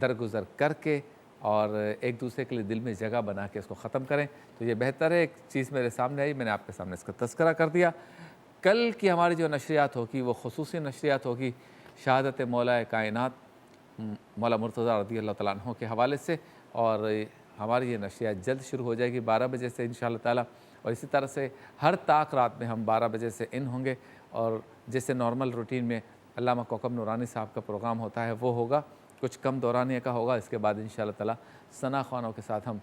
درگزر کر کے اور ایک دوسرے کے لیے دل میں جگہ بنا کے اس کو ختم کریں تو یہ بہتر ہے۔ ایک چیز میرے سامنے آئی، میں نے آپ کے سامنے اس کا تذکرہ کر دیا۔ کل کی ہماری جو نشریات ہوگی وہ خصوصی نشریات ہوگی شہادت مولا کائنات مولا مرتضیٰ رضی اللہ تعالیٰ عنہ کے حوالے سے، اور ہماری یہ نشریات جلد شروع ہو جائے گی 12 بجے سے انشاءاللہ تعالیٰ، اور اسی طرح سے ہر طاق رات میں ہم 12 بجے سے ان ہوں گے، اور جیسے نارمل روٹین میں علامہ کوکب نورانی صاحب کا پروگرام ہوتا ہے وہ ہوگا، کچھ کم دورانیہ کا ہوگا۔ اس کے بعد انشاءاللہ تعالیٰ ثنا خوانوں کے ساتھ ہم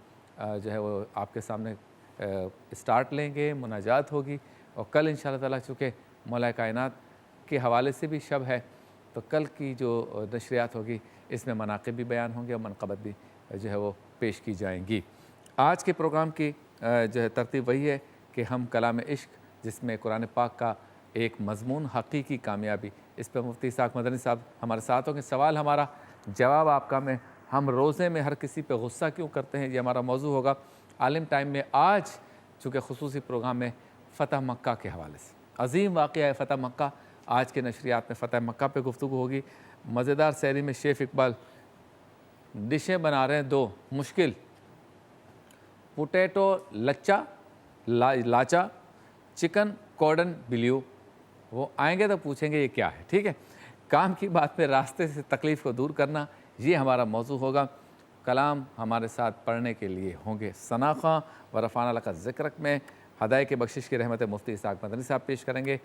جو ہے وہ آپ کے سامنے اسٹارٹ لیں گے، مناجات ہوگی، اور کل انشاءاللہ تعالیٰ چونکہ مولا کائنات کے حوالے سے بھی شب ہے تو کل کی جو نشریات ہوگی اس میں مناقب بھی بیان ہوں گے اور منقبت بھی جو ہے وہ پیش کی جائیں گی۔ آج کے پروگرام کی جو ہے ترتیب وہی ہے کہ ہم کلام عشق، جس میں قرآن پاک کا ایک مضمون حقیقی کامیابی، اس پہ مفتی اسحاق مدنی صاحب ہمارے ساتھ ہوں گے۔ سوال ہمارا، جواب آپ کا میں، ہم روزے میں ہر کسی پہ غصہ کیوں کرتے ہیں، یہ ہمارا موضوع ہوگا۔ عالم ٹائم میں آج چونکہ خصوصی پروگرام میں فتح مکہ کے حوالے سے عظیم واقعہ ہے فتح مکہ، آج کے نشریات میں فتح مکہ پہ گفتگو ہوگی۔ مزیدار سحری میں شیف اقبال ڈشیں بنا رہے ہیں دو مشکل، پوٹیٹو لاچا، چکن کورڈن بلیو، وہ آئیں گے تو پوچھیں گے یہ کیا ہے، ٹھیک ہے۔ کام کی بات پہ راستے سے تکلیف کو دور کرنا، یہ ہمارا موضوع ہوگا۔ کلام ہمارے ساتھ پڑھنے کے لیے ہوں گے ثنا خواں، ورفعنا لک ذکرک میں ہدایت کے بخشش کی رحمت مفتی اسحاق مدنی صاحب پیش کریں گے۔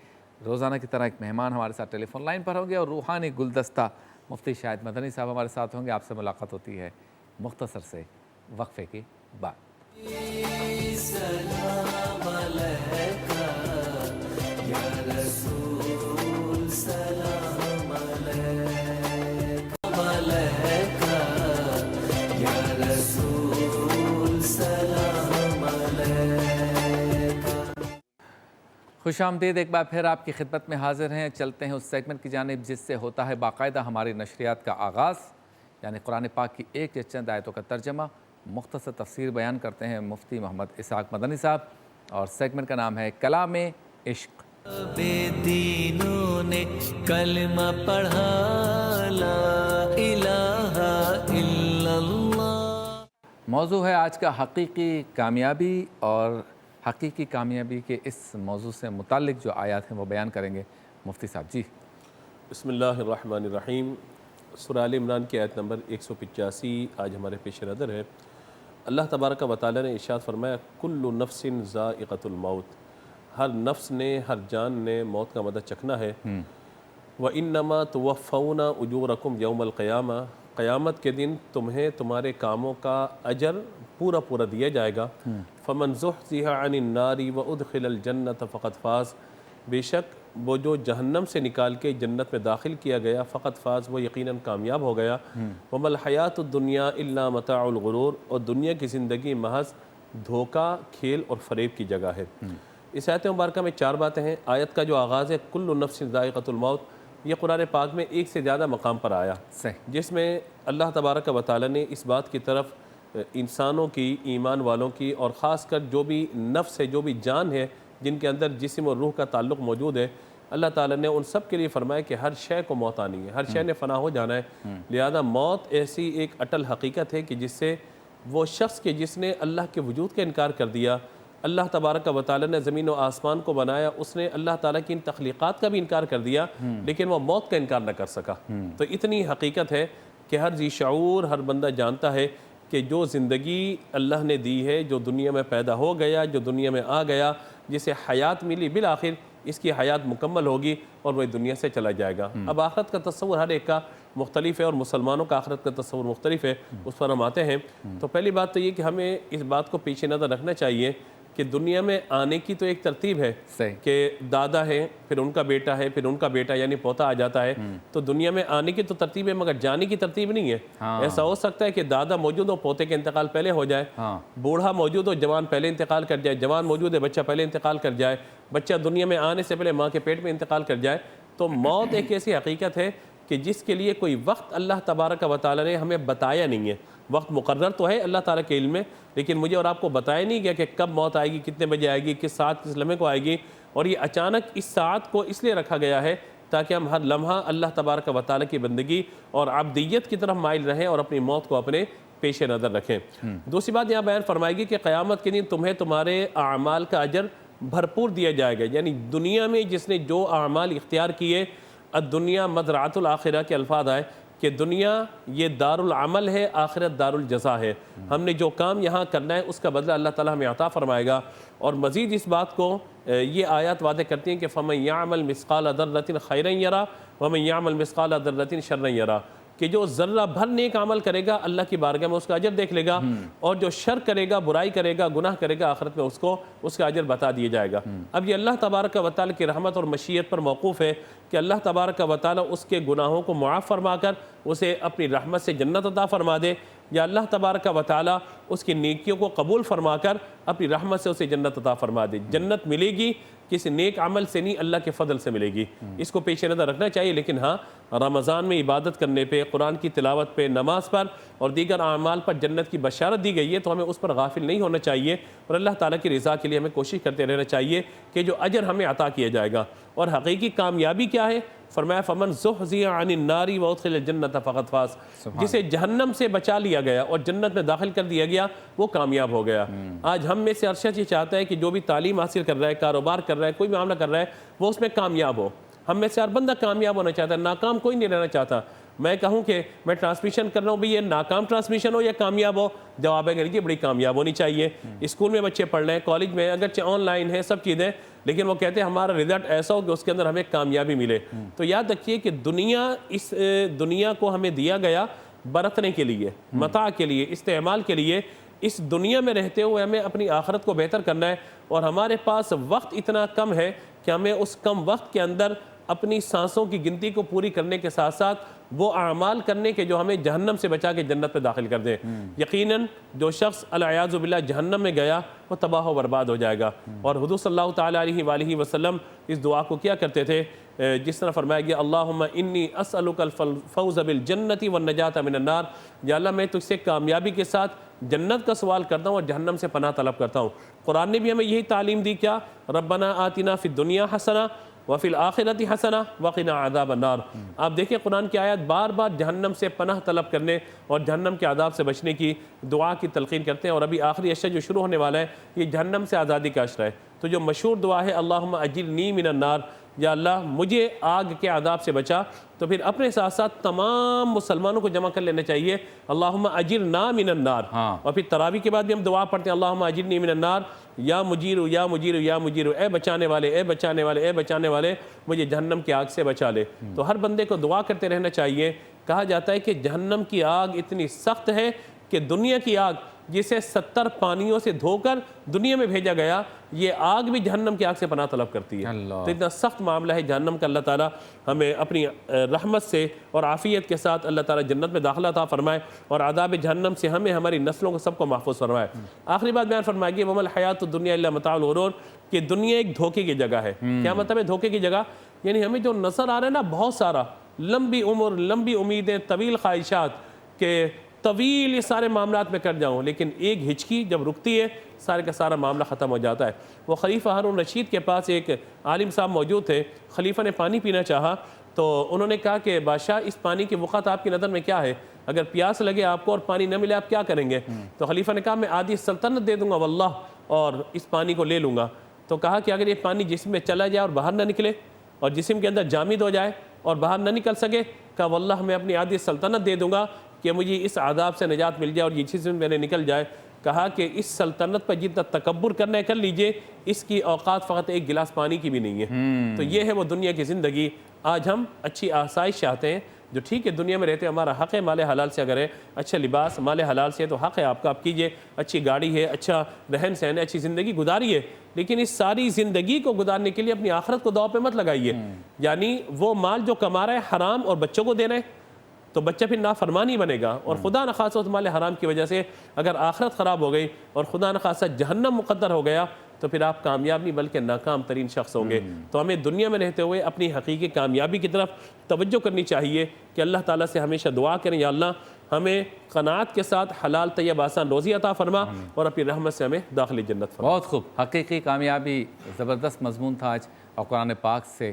روزانہ کی طرح ایک مہمان ہمارے ساتھ ٹیلی فون لائن پر ہوں گے، اور روحانی گلدستہ مفتی شاہد مدنی صاحب ہمارے ساتھ ہوں گے۔ آپ سے ملاقات ہوتی ہے مختصر سے وقفے کے بعد۔ سلام علیکہ یا رسول، سلام علیکہ یا رسول، سلام علیکہ۔ خوش آمدید، ایک بار پھر آپ کی خدمت میں حاضر ہیں۔ چلتے ہیں اس سیگمنٹ کی جانب جس سے ہوتا ہے باقاعدہ ہماری نشریات کا آغاز، یعنی قرآن پاک کی ایک یا چند آیتوں کا ترجمہ، مختصر تفسیر بیان کرتے ہیں مفتی محمد اسحاق مدنی صاحب، اور سیگمنٹ کا نام ہے کلام عشق۔ بے دینوں نے کلمہ پڑھا، لا الہ الا اللہ۔ موضوع ہے آج کا حقیقی کامیابی، اور حقیقی کامیابی کے اس موضوع سے متعلق جو آیات ہیں وہ بیان کریں گے مفتی صاحب۔ جی بسم اللہ الرحمن الرحیم۔ سورہ آل عمران کی آیت نمبر 185 آج ہمارے پیش نظر ہے۔ اللہ تبارک و تعالیٰ نے ارشاد فرمایا، کل نفس ذائقۃ الموت، ہر نفس نے، ہر جان نے موت کا مزہ چکھنا ہے۔ وَإِنَّمَا تُوَفَّوْنَ أُجُورَكُمْ يَوْمَ الْقِيَامَةِ، قیامت کے دن تمہیں تمہارے کاموں کا اجر پورا پورا دیا جائے گا۔ فَمَنْ زُحْزِحَ عَنِ النَّارِ وَأُدْخِلَ الْجَنَّةَ فَقَدْ فَازَ، بے شک وہ جو جہنم سے نکال کے جنت میں داخل کیا گیا، فقط فاز، وہ یقیناً کامیاب ہو گیا۔ وَمَا الْحَيَاةُ الدُّنْيَا إِلَّا مَتَاعُ الْغُرُورِ، اور دنیا کی زندگی محض دھوکہ، کھیل اور فریب کی جگہ ہے۔ اس آیت مبارکہ میں 4 باتیں ہیں۔ آیت کا جو آغاز ہے کل نفس ذائقۃ الموت، یہ قرآن پاک میں ایک سے زیادہ مقام پر آیا، جس میں اللہ تبارک و تعالیٰ نے اس بات کی طرف انسانوں کی، ایمان والوں کی، اور خاص کر جو بھی نفس ہے، جو بھی جان ہے، جن کے اندر جسم اور روح کا تعلق موجود ہے، اللہ تعالیٰ نے ان سب کے لیے فرمایا کہ ہر شے کو موت آنی ہے، ہر شے نے فنا ہو جانا ہے۔ لہذا موت ایسی ایک اٹل حقیقت ہے کہ جس سے وہ شخص کے جس نے اللہ کے وجود کا انکار کر دیا، اللہ تبارک و تعالیٰ نے زمین و آسمان کو بنایا، اس نے اللہ تعالیٰ کی ان تخلیقات کا بھی انکار کر دیا، لیکن وہ موت کا انکار نہ کر سکا۔ تو اتنی حقیقت ہے کہ ہر ذی شعور، ہر بندہ جانتا ہے کہ جو زندگی اللہ نے دی ہے، جو دنیا میں پیدا ہو گیا، جو دنیا میں آ گیا، جسے حیات ملی، بالآخر اس کی حیات مکمل ہوگی اور وہ دنیا سے چلا جائے گا۔ اب آخرت کا تصور ہر ایک کا مختلف ہے، اور مسلمانوں کا آخرت کا تصور مختلف ہے، اس پر ہم آتے ہیں۔ تو پہلی بات تو یہ کہ ہمیں اس بات کو پیش نظر رکھنا چاہیے کہ دنیا میں آنے کی تو ایک ترتیب ہے کہ دادا ہے، پھر ان کا بیٹا ہے، پھر ان کا بیٹا یعنی پوتا آ جاتا ہے، تو دنیا میں آنے کی تو ترتیب ہے، مگر جانے کی ترتیب نہیں ہے۔ ایسا ہو سکتا ہے کہ دادا موجود ہو، پوتے کے انتقال پہلے ہو جائے، بوڑھا موجود ہو، جوان پہلے انتقال کر جائے، جوان موجود ہے، بچہ پہلے انتقال کر جائے، بچہ دنیا میں آنے سے پہلے ماں کے پیٹ میں انتقال کر جائے۔ تو موت ایک ایسی حقیقت ہے کہ جس کے لیے کوئی وقت اللہ تبارک و تعالیٰ نے ہمیں بتایا نہیں ہے۔ وقت مقرر تو ہے اللہ تعالیٰ کے علم میں، لیکن مجھے اور آپ کو بتایا نہیں گیا کہ کب موت آئے گی، کتنے بجے آئے گی، کس ساعت، کس لمحے کو آئے گی۔ اور یہ اچانک اس ساعت کو اس لیے رکھا گیا ہے تاکہ ہم ہر لمحہ اللہ تبارک و تعالیٰ کی بندگی اور عبدیت کی طرف مائل رہیں اور اپنی موت کو اپنے پیش نظر رکھیں۔ دوسری بات یہاں بیان فرمائے گی کہ قیامت کے دن تمہیں تمہارے اعمال کا اجر بھرپور دیا جائے گا، یعنی دنیا میں جس نے جو اعمال اختیار کیے، الدنیا مزرعۃ الآخرہ کے الفاظ آئے کہ دنیا یہ دار العمل ہے، آخرت دار الجزا ہے۔ ہم نے جو کام یہاں کرنا ہے اس کا بدلہ اللہ تعالیٰ ہمیں عطا فرمائے گا۔ اور مزید اس بات کو یہ آیات واضح کرتی ہیں کہ فَمَن يَعْمَلْ مِثْقَالَ ذَرَّةٍ خَيْرًا يَرَى وَمَن يَعْمَلْ مِثْقَالَ ذَرَّةٍ شَرًّا يَرَى، کہ جو ذرہ بھر نیک عمل کرے گا اللہ کی بارگاہ میں اس کا اجر دیکھ لے گا، اور جو شر کرے گا، برائی کرے گا، گناہ کرے گا، آخرت میں اس کو اس کا اجر بتا دیا جائے گا۔ اب یہ اللہ تبارک و تعالیٰ کی رحمت اور مشیت پر موقوف ہے کہ اللہ تبارک و تعالیٰ اس کے گناہوں کو معاف فرما کر اسے اپنی رحمت سے جنت عطا فرما دے، یا اللہ تبارک و تعالیٰ اس کی نیکیوں کو قبول فرما کر اپنی رحمت سے اسے جنت عطا فرما دے۔ جنت ملے گی کسی نیک عمل سے نہیں، اللہ کے فضل سے ملے گی، اس کو پیش نظر رکھنا چاہیے۔ لیکن ہاں، رمضان میں عبادت کرنے پہ، قرآن کی تلاوت پہ، نماز پر اور دیگر اعمال پر جنت کی بشارت دی گئی ہے، تو ہمیں اس پر غافل نہیں ہونا چاہیے، اور اللہ تعالیٰ کی رضا کے لیے ہمیں کوشش کرتے رہنا چاہیے کہ جو اجر ہمیں عطا کیا جائے گا۔ اور حقیقی کامیابی کیا ہے؟ فرمایا فَمَن زُحْزِحَ عَنِ النَّارِ وَأُدْخِلَ الْجَنَّةَ فَقَدْ فَازَ، جسے جہنم سے بچا لیا گیا اور جنت میں داخل کر دیا گیا وہ کامیاب ہو گیا۔ آج ہم میں سے ہر شخص یہ چاہتا ہے کہ جو بھی تعلیم حاصل کر رہا ہے، کاروبار کر رہا ہے، کوئی معاملہ کر رہا ہے، وہ اس میں کامیاب ہو۔ ہم میں سے ہر بندہ کامیاب ہونا چاہتا ہے، ناکام کوئی نہیں رہنا چاہتا۔ میں کہوں کہ میں ٹرانسمیشن کر رہا ہوں بھی یہ ناکام ٹرانسمیشن ہو یا کامیاب ہو، جواب ہے کہ یہ بڑی کامیاب ہونی چاہیے۔ اسکول میں بچے پڑھ رہے ہیں، کالج میں، اگرچہ آن لائن ہے سب چیزیں، لیکن وہ کہتے ہیں ہمارا رزلٹ ایسا ہو کہ اس کے اندر ہمیں کامیابی ملے۔ تو یاد رکھیے کہ اس دنیا کو ہمیں دیا گیا برتنے کے لیے، متاع کے لیے، استعمال کے لیے۔ اس دنیا میں رہتے ہوئے ہمیں اپنی آخرت کو بہتر کرنا ہے، اور ہمارے پاس وقت اتنا کم ہے کہ ہمیں اس کم وقت کے اندر اپنی سانسوں کی گنتی کو پوری کرنے کے ساتھ ساتھ وہ اعمال کرنے کے جو ہمیں جہنم سے بچا کے جنت پہ داخل کر دیں۔ یقیناً جو شخص العیاذ باللہ جہنم میں گیا وہ تباہ و برباد ہو جائے گا۔ اور حضور صلی اللہ تعالیٰ علیہ وآلہ وسلم اس دعا کو کیا کرتے تھے، جس طرح فرمایا گیا اللہم انی اسألک الفوز بالجنت والنجات من النار، یا اللہ میں تجھ سے کامیابی کے ساتھ جنت کا سوال کرتا ہوں اور جہنم سے پناہ طلب کرتا ہوں۔ قرآن نے بھی ہمیں یہی تعلیم دی، کیا ربنا آتنا فی الدنیا حسنہ وفی الآخرۃ حسنہ وقنا عذاب النار۔ آپ دیکھیں قرآن کی آیات بار بار جہنم سے پناہ طلب کرنے اور جہنم کے عذاب سے بچنے کی دعا کی تلقین کرتے ہیں، اور ابھی آخری عشرہ جو شروع ہونے والا ہے یہ جہنم سے آزادی کا عشرہ ہے۔ تو جو مشہور دعا ہے اللہم اجرنی من النار، یا اللہ مجھے آگ کے عذاب سے بچا، تو پھر اپنے ساتھ ساتھ تمام مسلمانوں کو جمع کر لینا چاہیے اللہم اجرنا من النار۔ اور پھر تراویح کے بعد بھی ہم دعا پڑھتے ہیں اللہم اجرنی من النار، یا مجیرو یا مجیرو یا مجیرو، اے بچانے والے، اے بچانے والے، اے بچانے والے، مجھے جہنم کی آگ سے بچا لے۔ تو ہر بندے کو دعا کرتے رہنا چاہیے۔ کہا جاتا ہے کہ جہنم کی آگ اتنی سخت ہے کہ دنیا کی آگ جسے 70 پانیوں سے دھو کر دنیا میں بھیجا گیا، یہ آگ بھی جہنم کی آگ سے پناہ طلب کرتی ہے۔ تو اتنا سخت معاملہ ہے جہنم کا۔ اللہ تعالیٰ ہمیں اپنی رحمت سے اور عافیت کے ساتھ اللہ تعالیٰ جنت میں داخلہ عطا فرمائے، اور عذاب جہنم سے ہمیں، ہماری نسلوں کو سب کو محفوظ فرمائے۔ آخری بات بیان فرمائے گی وَمَا الْحَيَاةُ الدُّنْيَا إِلَّا مَتَاعُ الْغُرُورِ، کہ دنیا ایک دھوکے کی جگہ ہے۔ کیا مطلب ہے دھوکے کی جگہ؟ یعنی ہمیں جو نظر آ رہا ہے نا بہت سارا، لمبی عمر، لمبی امیدیں، طویل خواہشات، کہ طویل یہ سارے معاملات میں کر جاؤں، لیکن ایک ہچکی جب رکتی ہے سارے کا سارا معاملہ ختم ہو جاتا ہے۔ وہ خلیفہ ہارون رشید کے پاس ایک عالم صاحب موجود تھے، خلیفہ نے پانی پینا چاہا تو انہوں نے کہا کہ بادشاہ اس پانی کی وقت آپ کی نظر میں کیا ہے؟ اگر پیاس لگے آپ کو اور پانی نہ ملے آپ کیا کریں گے؟ تو خلیفہ نے کہا میں آدھی سلطنت دے دوں گا واللہ، اور اس پانی کو لے لوں گا۔ تو کہا کہ اگر یہ پانی جسم میں چلا جائے اور باہر نہ نکلے اور جسم کے اندر جامد ہو جائے اور باہر نہ نکل سکے، کہا واللہ میں اپنی آدھی سلطنت دے دوں گا کہ مجھے اس عذاب سے نجات مل جائے اور یہ جسم میں نکل جائے۔ کہا کہ اس سلطنت پر جتنا تکبر کرنا ہے کر لیجئے، اس کی اوقات فقط ایک گلاس پانی کی بھی نہیں ہے۔ تو یہ ہے وہ دنیا کی زندگی۔ آج ہم اچھی آسائش چاہتے ہیں، جو ٹھیک ہے دنیا میں رہتے ہیں، ہمارا حق ہے مال حلال سے، اگر ہے اچھا لباس مال حلال سے ہے تو حق ہے آپ کا، آپ کیجئے، اچھی گاڑی ہے، اچھا رہن سہن ہے، اچھی زندگی گزاریے، لیکن اس ساری زندگی کو گزارنے کے لیے اپنی آخرت کو داؤ پہ مت لگائیے۔ یعنی وہ مال جو کما رہا ہے حرام اور بچوں کو دے رہے ہیں تو بچہ پھر نافرمان ہی بنے گا، اور خدا نخواستہ اس مال حرام کی وجہ سے اگر آخرت خراب ہو گئی اور خدا نخواستہ جہنم مقدر ہو گیا تو پھر آپ کامیاب نہیں بلکہ ناکام ترین شخص ہوں گے۔ تو ہمیں دنیا میں رہتے ہوئے اپنی حقیقی کامیابی کی طرف توجہ کرنی چاہیے کہ اللہ تعالیٰ سے ہمیشہ دعا کریں یا اللہ ہمیں قناعت کے ساتھ حلال طیب آسان روزی عطا فرما اور اپنی رحمت سے ہمیں داخل جنت فرما۔ بہت خوب، حقیقی کامیابی زبردست مضمون تھا آج، اور قرآن پاک سے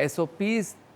SOPs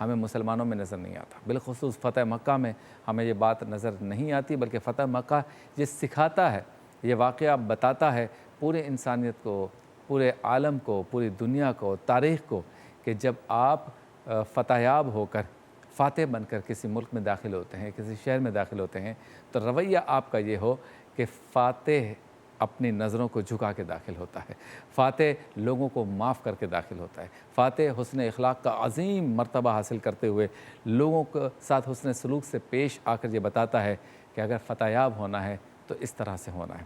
ہمیں مسلمانوں میں نظر نہیں آتا، بالخصوص فتح مکہ میں ہمیں یہ بات نظر نہیں آتی، بلکہ فتح مکہ یہ سکھاتا ہے، یہ واقعہ بتاتا ہے پورے انسانیت کو، پورے عالم کو، پوری دنیا کو، تاریخ کو، کہ جب آپ فتح یاب ہو کر، فاتح بن کر کسی ملک میں داخل ہوتے ہیں، کسی شہر میں داخل ہوتے ہیں، تو رویہ آپ کا یہ ہو کہ فاتح اپنی نظروں کو جھکا کے داخل ہوتا ہے، فاتح لوگوں کو معاف کر کے داخل ہوتا ہے، فاتح حسن اخلاق کا عظیم مرتبہ حاصل کرتے ہوئے لوگوں کے ساتھ حسن سلوک سے پیش آ کر یہ بتاتا ہے کہ اگر فتح یاب ہونا ہے تو اس طرح سے ہونا ہے۔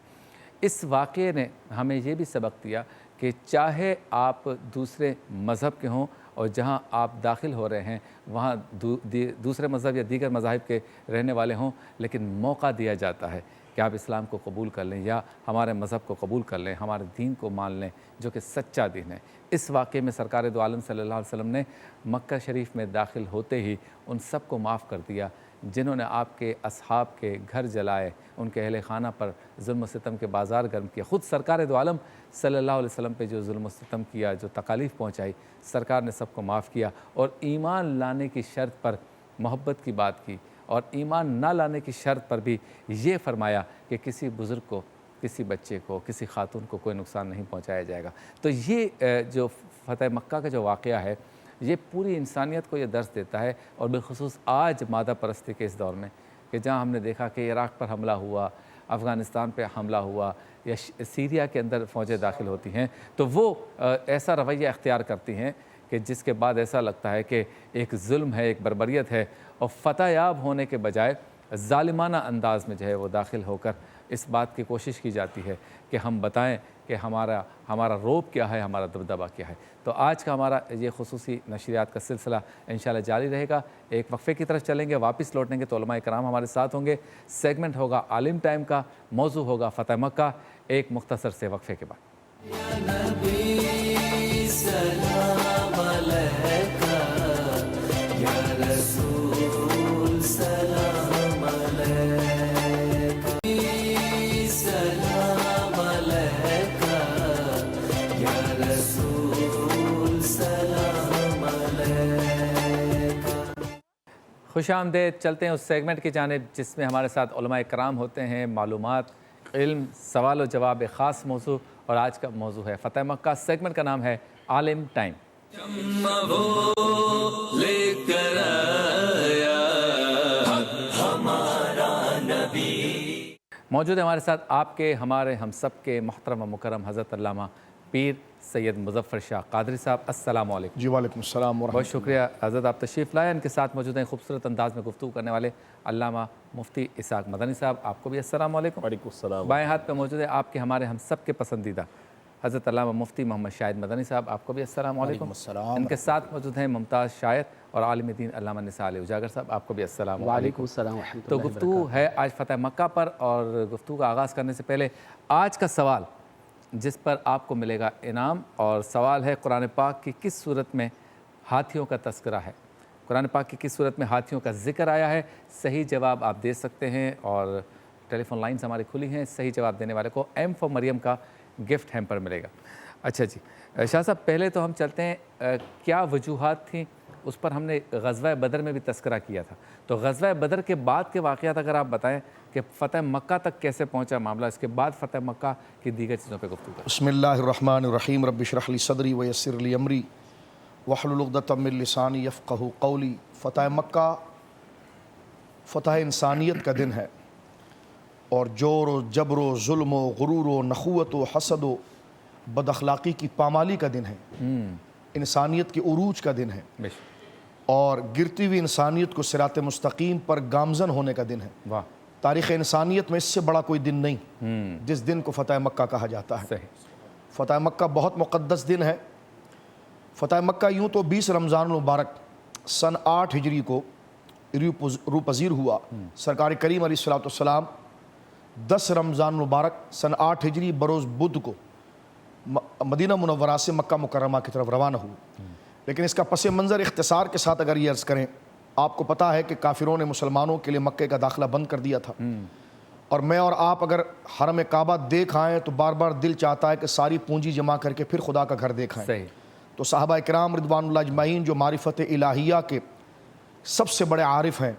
اس واقعے نے ہمیں یہ بھی سبق دیا کہ چاہے آپ دوسرے مذہب کے ہوں اور جہاں آپ داخل ہو رہے ہیں وہاں دوسرے مذہب یا دیگر مذاہب کے رہنے والے ہوں، لیکن موقع دیا جاتا ہے کہ آپ اسلام کو قبول کر لیں یا ہمارے مذہب کو قبول کر لیں، ہمارے دین کو مان لیں جو کہ سچا دین ہے۔ اس واقعے میں سرکار دو عالم صلی اللہ علیہ وسلم نے مکہ شریف میں داخل ہوتے ہی ان سب کو معاف کر دیا جنہوں نے آپ کے اصحاب کے گھر جلائے، ان کے اہل خانہ پر ظلم و ستم کے بازار گرم کیا۔ خود سرکار دو عالم صلی اللہ علیہ وسلم پہ جو ظلم و ستم کیا، جو تکالیف پہنچائی، سرکار نے سب کو معاف کیا اور ایمان لانے کی شرط پر محبت کی بات کی، اور ایمان نہ لانے کی شرط پر بھی یہ فرمایا کہ کسی بزرگ کو، کسی بچے کو، کسی خاتون کو کوئی نقصان نہیں پہنچایا جائے گا۔ تو یہ جو فتح مکہ کا جو واقعہ ہے یہ پوری انسانیت کو یہ درس دیتا ہے، اور بالخصوص آج مادہ پرستی کے اس دور میں کہ جہاں ہم نے دیکھا کہ عراق پر حملہ ہوا، افغانستان پہ حملہ ہوا یا سیریا کے اندر فوجیں داخل ہوتی ہیں، تو وہ ایسا رویہ اختیار کرتی ہیں کہ جس کے بعد ایسا لگتا ہے کہ ایک ظلم ہے، ایک بربریت ہے، اور فتح یاب ہونے کے بجائے ظالمانہ انداز میں جو ہے وہ داخل ہو کر اس بات کی کوشش کی جاتی ہے کہ ہم بتائیں کہ ہمارا روب کیا ہے، ہمارا دبدبہ کیا ہے۔ تو آج کا ہمارا یہ خصوصی نشریات کا سلسلہ انشاءاللہ جاری رہے گا۔ ایک وقفے کی طرف چلیں گے، واپس لوٹیں گے تو علماء کرام ہمارے ساتھ ہوں گے۔ سیگمنٹ ہوگا عالم ٹائم کا، موضوع ہوگا فتح مکہ، ایک مختصر سے وقفے کے بعد۔ یا نبی سلام علیکہ، یا رسول سلام علیکہ، سلام علیکہ، یا رسول سلام علیکہ۔ خوش آمدید، چلتے ہیں اس سیگمنٹ کی جانب جس میں ہمارے ساتھ علماء کرام ہوتے ہیں، معلومات، علم، سوال و جواب، ایک خاص موضوع، اور آج کا موضوع ہے فتح مکہ۔ سیگمنٹ کا نام ہے عالم ٹائم۔ وہ لے کر آیا ہمارا نبی۔ موجود ہے ہمارے ساتھ آپ کے، ہمارے، ہم سب کے محترم و مکرم حضرت علامہ پیر سید مظفر شاہ قادری صاحب۔ السلام علیکم۔ جی وعلیکم السلام ورحمۃ بہت شکریہ حضرت، آپ تشریف لائے۔ ان کے ساتھ موجود ہیں خوبصورت انداز میں گفتگو کرنے والے علامہ مفتی اسحاق مدنی صاحب، آپ کو بھی السلام علیکم۔ وعلیکم السلام۔ بائیں ہاتھ پہ موجود ہے آپ کے، ہمارے، ہم سب کے پسندیدہ حضرت علامہ مفتی محمد شاہد مدنی صاحب، آپ کو بھی السلام علیکم۔ السلام۔ ان کے ساتھ موجود ہیں ممتاز شاعر اور عالم دین علامہ نثار علی اجاگر صاحب، آپ کو بھی السلام علیکم۔ السلام ورحمۃ تو گفتگو ہے آج فتح مکہ پر، اور گفتگو کا آغاز کرنے سے پہلے آج کا سوال جس پر آپ کو ملے گا انعام، اور سوال ہے قرآن پاک کی کس صورت میں ہاتھیوں کا تذکرہ ہے؟ قرآن پاک کی کس صورت میں ہاتھیوں کا ذکر آیا ہے؟ صحیح جواب آپ دے سکتے ہیں، اور ٹیلی فون لائنز ہماری کھلی ہیں۔ صحیح جواب دینے والے کو ایم فار مریم کا گفٹ ہیمپر ملے گا۔ اچھا جی شاہ صاحب، پہلے تو ہم چلتے ہیں کیا وجوہات تھیں، اس پر ہم نے غزوہ بدر میں بھی تذکرہ کیا تھا، تو غزوہ بدر کے بعد کے واقعات اگر آپ بتائیں کہ فتح مکہ تک کیسے پہنچا معاملہ، اس کے بعد فتح مکہ کی دیگر چیزوں پہ گفتگو کریں۔ بسم اللہ الرحمن الرحیم، رب اشرح لی صدری ویسر لی امری واحلل عقدۃ من لسانی یفقہوا قولی۔ فتح مکہ فتح انسانیت کا دن ہے، اور جور و جبر و ظلم و غرور و نخوت و حسد و بد اخلاقی کی پامالی کا دن ہے، انسانیت کے عروج کا دن ہے، اور گرتی ہوئی انسانیت کو صراط مستقیم پر گامزن ہونے کا دن ہے۔ واہ، تاریخ انسانیت میں اس سے بڑا کوئی دن نہیں جس دن کو فتح مکہ کہا جاتا ہے۔ صحیح۔ فتح مکہ بہت مقدس دن ہے۔ فتح مکہ یوں تو 20 رمضان المبارک سن 8 ہجری کو روپذیر ہوا۔ سرکار کریم علیہ السلام 10 رمضان المبارک سن 8 ہجری بروز بدھ کو مدینہ منورہ سے مکہ مکرمہ کی طرف روانہ ہوئے۔ لیکن اس کا پس منظر اختصار کے ساتھ اگر یہ عرض کریں، آپ کو پتہ ہے کہ کافروں نے مسلمانوں کے لیے مکے کا داخلہ بند کر دیا تھا، اور میں اور آپ اگر حرم کعبہ دیکھ آئیں تو بار بار دل چاہتا ہے کہ ساری پونجی جمع کر کے پھر خدا کا گھر دیکھ آئیں۔ صحیح۔ تو صحابہ کرام رضوان اللہ اجمعین جو معرفت الہیہ کے سب سے بڑے عارف ہیں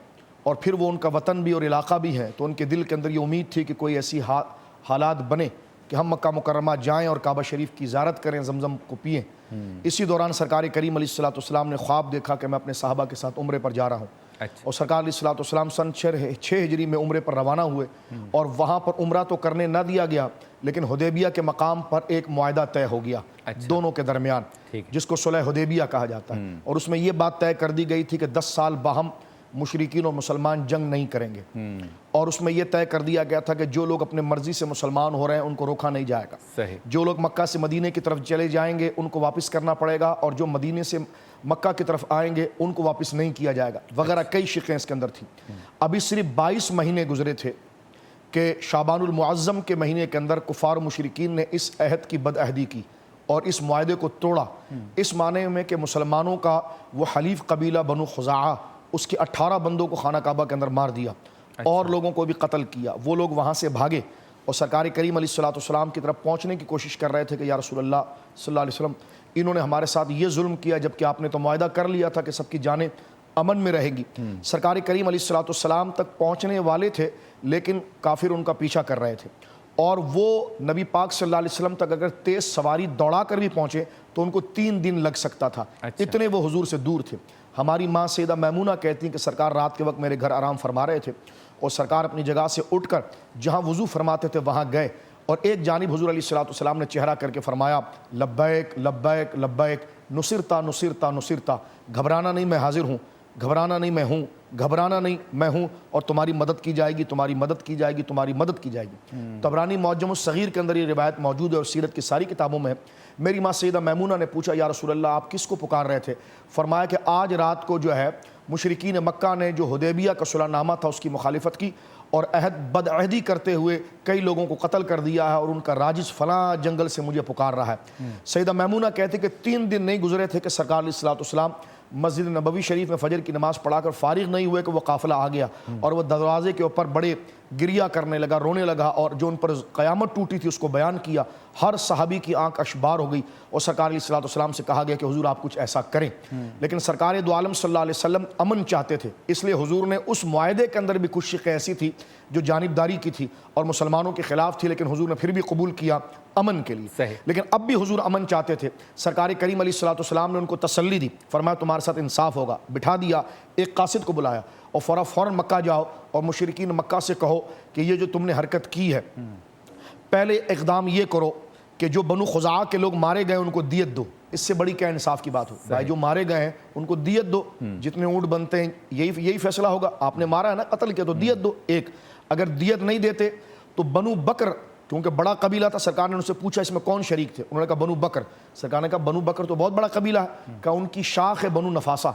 اور پھر وہ ان کا وطن بھی اور علاقہ بھی ہے، تو ان کے دل کے اندر یہ امید تھی کہ کوئی ایسی حالات بنے کہ ہم مکہ مکرمہ جائیں اور کعبہ شریف کی زیارت کریں، زمزم کو پئیں۔ اسی دوران سرکار کریم علیہ الصلوۃ والسلام نے خواب دیکھا کہ میں اپنے صحابہ کے ساتھ عمرے پر جا رہا ہوں، اور سرکار علیہ الصلوۃ والسلام سن 6 ہجری میں عمرے پر روانہ ہوئے، اور وہاں پر عمرہ تو کرنے نہ دیا گیا لیکن حدیبیہ کے مقام پر ایک معاہدہ طے ہو گیا دونوں کے درمیان، جس کو صلح حدیبیہ کہا جاتا ہے، اور اس میں یہ بات طے کر دی گئی تھی کہ 10 سال باہم مشرکین اور مسلمان جنگ نہیں کریں گے، اور اس میں یہ طے کر دیا گیا تھا کہ جو لوگ اپنے مرضی سے مسلمان ہو رہے ہیں ان کو روکا نہیں جائے گا، جو لوگ مکہ سے مدینے کی طرف چلے جائیں گے ان کو واپس کرنا پڑے گا، اور جو مدینے سے مکہ کی طرف آئیں گے ان کو واپس نہیں کیا جائے گا، وغیرہ کئی شقیں اس کے اندر تھیں۔ ابھی صرف 22 مہینے گزرے تھے کہ شعبان المعظم کے مہینے کے اندر کفار و مشرکین نے اس عہد کی بدعہدی کی اور اس معاہدے کو توڑا، اس معنی میں کہ مسلمانوں کا وہ حلیف قبیلہ بنو خزاعہ، اس کے 18 بندوں کو خانہ کعبہ کے اندر مار دیا اور لوگوں کو بھی قتل کیا۔ وہ لوگ وہاں سے بھاگے اور سرکار کریم علیہ الصلوۃ والسلام کی طرف پہنچنے کی کوشش کر رہے تھے کہ یا رسول اللہ صلی اللہ علیہ وسلم، انہوں نے ہمارے ساتھ یہ ظلم کیا جبکہ آپ نے تو معاہدہ کر لیا تھا کہ سب کی جانیں امن میں رہیں گی۔ سرکار کریم علیہ الصلوۃ والسلام تک پہنچنے والے تھے لیکن کافر ان کا پیچھا کر رہے تھے، اور وہ نبی پاک صلی اللہ علیہ وسلم تک اگر تیز سواری دوڑا کر بھی پہنچے تو ان کو 3 دن لگ سکتا تھا، اتنے وہ حضور سے دور تھے۔ ہماری ماں سیدہ میمونہ کہتی ہیں کہ سرکار رات کے وقت میرے گھر آرام فرما رہے تھے، اور سرکار اپنی جگہ سے اٹھ کر جہاں وضو فرماتے تھے وہاں گئے، اور ایک جانب حضور علیہ الصلوۃ والسلام نے چہرہ کر کے فرمایا لبیک لبیک لبیک نصرتا نصرتا نصرتا، گھبرانا نہیں میں حاضر ہوں، گھبرانا نہیں میں ہوں، گھبرانا نہیں میں ہوں، اور تمہاری مدد کی جائے گی، تمہاری مدد کی جائے گی، تمہاری مدد کی جائے گی۔ طبرانی معجم الصغیر کے اندر یہ روایت موجود ہے اور سیرت کی ساری کتابوں میں ہے۔ میری ماں سیدہ میمونہ نے پوچھا یا رسول اللہ آپ کس کو پکار رہے تھے؟ فرمایا کہ آج رات کو جو ہے مشرکین مکہ نے جو حدیبیہ کا صلح نامہ تھا اس کی مخالفت کی اور عہد بدعہدی کرتے ہوئے کئی لوگوں کو قتل کر دیا ہے، اور ان کا راجز فلاں جنگل سے مجھے پکار رہا ہے۔ سیدہ میمونہ کہتے کہ 3 دن نہیں گزرے تھے کہ سرکار علیہ الصلوۃ والسلام مسجد نبوی شریف میں فجر کی نماز پڑھا کر فارغ نہیں ہوئے کہ وہ قافلہ آ گیا، اور وہ دروازے کے اوپر بڑے گریہ کرنے لگا، رونے لگا، اور جو ان پر قیامت ٹوٹی تھی اس کو بیان کیا۔ ہر صحابی کی آنکھ اشبار ہو گئی، اور سرکار علیہ الصلوۃ والسلام سے کہا گیا کہ حضور آپ کچھ ایسا کریں، لیکن سرکار دو عالم صلی اللہ علیہ وسلم امن چاہتے تھے، اس لیے حضور نے اس معاہدے کے اندر بھی کچھ شقیں ایسی تھی جو جانبداری کی تھی اور مسلمانوں کے خلاف تھی، لیکن حضور نے پھر بھی قبول کیا امن کے لیے۔ لیکن اب بھی حضور امن چاہتے تھے۔ سرکار کریم علیہ الصلوۃ والسلام نے ان کو تسلی دی، فرمایا تمہارے ساتھ انصاف ہوگا، بٹھا دیا، ایک قاصد کو بلایا اور فوراً مکہ جاؤ اور مشرکین مکہ سے کہو کہ یہ جو تم نے حرکت کی ہے پہلے اقدام یہ کرو کہ جو بنو خزاعہ کے لوگ مارے گئے ان کو دیت دو۔ اس سے بڑی کیا انصاف کی بات ہو بھائی، جو مارے گئے ہیں ان کو دیت دو، جتنے اونٹ بنتے ہیں یہی فیصلہ ہوگا، آپ نے مارا ہے نا، قتل کیا تو دیت دو۔ ایک اگر دیت نہیں دیتے تو بنو بکر، کیونکہ بڑا قبیلہ تھا، سرکار نے ان سے پوچھا اس میں کون شریک تھے، انہوں نے کہا بنو بکر۔ سرکار نے کہا بنو بکر تو بہت بڑا قبیلہ ہے، کہا ان کی شاخ ہے بنو نفاسہ،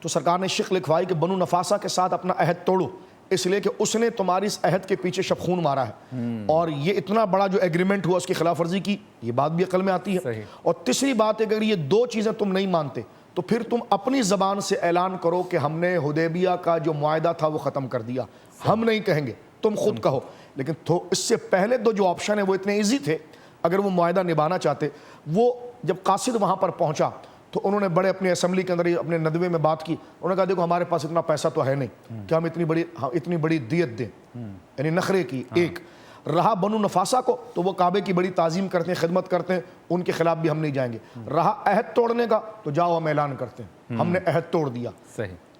تو سرکار نے شق لکھوائی کہ بنو نفاسہ کے ساتھ اپنا عہد توڑو، اس لیے کہ اس نے تمہاری اس عہد کے پیچھے شب خون مارا ہے، اور یہ اتنا بڑا جو ایگریمنٹ ہوا اس کی خلاف ورزی کی، یہ بات بھی عقل میں آتی ہے۔ اور تیسری بات ہے کہ اگر یہ 2 چیزیں تم نہیں مانتے تو پھر تم اپنی زبان سے اعلان کرو کہ ہم نے حدیبیہ کا جو معاہدہ تھا وہ ختم کر دیا، ہم نہیں کہیں گے، تم خود کہو۔ لیکن اس سے پہلے 2 جو آپشن ہیں وہ اتنے ایزی تھے، اگر وہ معاہدہ نبھانا چاہتے۔ وہ جب قاصد وہاں پر پہنچا تو انہوں نے بڑے اپنے اسمبلی کے اندر اپنے ندوے میں بات کی، انہوں نے کہا دیکھو ہمارے پاس اتنا پیسہ تو ہے نہیں کہ ہم اتنی بڑی دیت دیں، یعنی نخرے کی۔ ایک رہا بنو نفاسہ کو تو وہ کعبے کی بڑی تعظیم کرتے ہیں، خدمت کرتے ہیں، ان کے خلاف بھی ہم نہیں جائیں گے۔ رہا عہد توڑنے کا تو جاؤ ہم اعلان کرتے ہیں ہم نے عہد توڑ دیا۔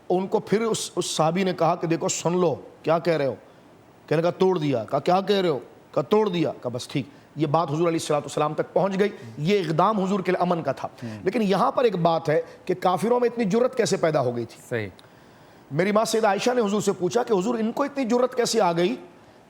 ان کو پھر اس صحابی نے کہا کہ دیکھو سن لو کیا کہہ رہے ہو، کہنے کا توڑ دیا، کہا کیا کہہ رہے ہو، کہا توڑ دیا، کہا بس ٹھیک۔ یہ بات حضور علیہ الصلوۃ والسلام تک پہنچ گئی، یہ اقدام حضور کے لیے امن کا تھا۔ لیکن یہاں پر ایک بات ہے کہ کافروں میں اتنی جرت کیسے پیدا ہو گئی تھی۔ میری ماں سیدہ عائشہ نے حضور سے پوچھا کہ حضور ان کو اتنی جرت کیسے آ گئی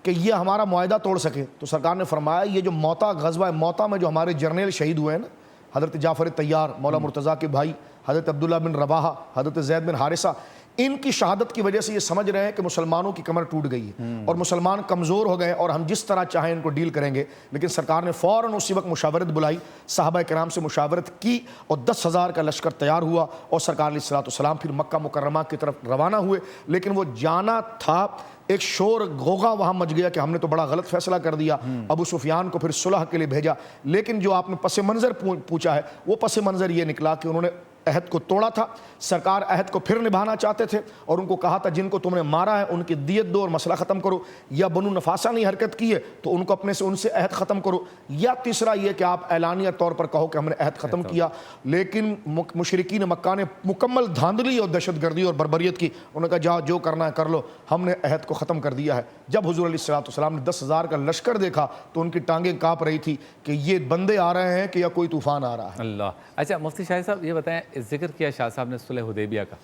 کہ یہ ہمارا معاہدہ توڑ سکے؟ تو سرکار نے فرمایا یہ جو موتا غزوہ موتا میں جو ہمارے جرنیل شہید ہوئے ہیں نا، حضرت جعفر طیار، مولا مرتضیٰ کے بھائی، حضرت عبداللہ بن رواحہ، حضرت زید بن حارثہ، ان کی شہادت کی وجہ سے یہ سمجھ رہے ہیں کہ مسلمانوں کی کمر ٹوٹ گئی ہے اور مسلمان کمزور ہو گئے اور ہم جس طرح چاہیں ان کو ڈیل کریں گے۔ لیکن سرکار نے فوراً اسی وقت مشاورت بلائی، صحابہ کرام سے مشاورت کی اور 10,000 کا لشکر تیار ہوا اور سرکار علیہ الصلوۃ والسلام پھر مکہ مکرمہ کی طرف روانہ ہوئے۔ لیکن وہ جانا تھا، ایک شور غوغا وہاں مچ گیا کہ ہم نے تو بڑا غلط فیصلہ کر دیا، ابو سفیان کو پھر صلح کے لیے بھیجا۔ لیکن جو آپ نے پس منظر پوچھا ہے وہ پس منظر یہ نکلا کہ انہوں نے عہد کو توڑا تھا. سرکار عہد کو پھر نبھانا چاہتے تھے اور ان کو کہا تھا جن کو تم نے مارا ہے ان کی دیت دو اور مسئلہ ختم کرو, یا بنو نفاسہ نے حرکت کی ہے تو ان کو اپنے سے ان سے عہد ختم کرو, یا تیسرا یہ کہ آپ اعلانیہ طور پر کہو کہ ہم نے عہد ختم کیا. لیکن مشرکین مکہ نے مکمل دھاندلی اور دہشت گردی اور بربریت کی. انہوں نے کہا جاؤ جو کرنا ہے کر لو, ہم نے عہد کو ختم کر دیا ہے. جب حضور علیہ السلام نے 10,000 کا لشکر دیکھا تو ان کی ٹانگیں کانپ رہی تھی کہ یہ بندے آ رہے ہیں کہ یا کوئی طوفان آ رہا ہے. اللہ. اچھا مفتی شاہد صاحب یہ بتائیں, ذکر کیا شاہ صاحب نے صلح حدیبیہ کا,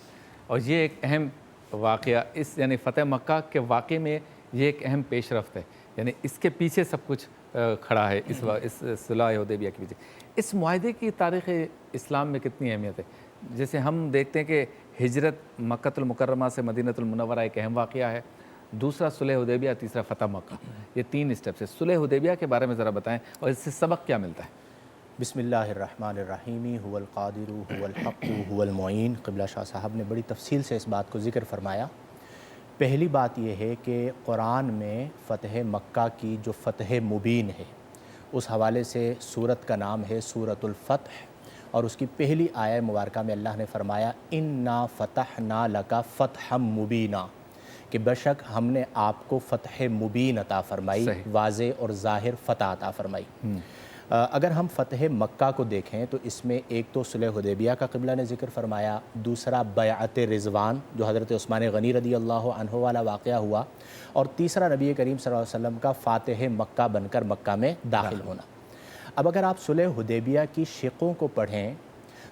اور یہ ایک اہم واقعہ اس یعنی فتح مکہ کے واقعے میں یہ ایک اہم پیش رفت ہے, یعنی اس کے پیچھے سب کچھ کھڑا ہے, اس صلح حدیبیہ کے پیچھے. اس معاہدے کی تاریخ اسلام میں کتنی اہمیت ہے؟ جیسے ہم دیکھتے ہیں کہ ہجرت مکۃ المکرمہ سے مدینہ المنورہ ایک اہم واقعہ ہے, دوسرا صلح حدیبیہ, تیسرا فتح مکہ, یہ 3 اسٹیپس ہے. صلح حدیبیہ کے بارے میں ذرا بتائیں اور اس سے سبق کیا ملتا ہے؟ بسم اللہ الرحمن الرحیم. هو القادر هو الحق هو المعین. قبلہ شاہ صاحب نے بڑی تفصیل سے اس بات کو ذکر فرمایا. پہلی بات یہ ہے کہ قرآن میں فتح مکہ کی جو فتح مبین ہے اس حوالے سے سورت کا نام ہے سورۃ الفتح, اور اس کی پہلی آیہ مبارکہ میں اللہ نے فرمایا انا فتحنا لک فتحا مبینا, کہ بے شک ہم نے آپ کو فتح مبین عطا فرمائی, واضح اور ظاہر فتح عطا فرمائی. اگر ہم فتح مکہ کو دیکھیں تو اس میں ایک تو صلح حدیبیہ کا قبلہ نے ذکر فرمایا, دوسرا بیعت رضوان جو حضرت عثمان غنی رضی اللہ عنہ والا واقعہ ہوا, اور تیسرا نبی کریم صلی اللہ علیہ وسلم کا فاتح مکہ بن کر مکہ میں داخل ہونا. اب اگر آپ صلح حدیبیہ کی شقوں کو پڑھیں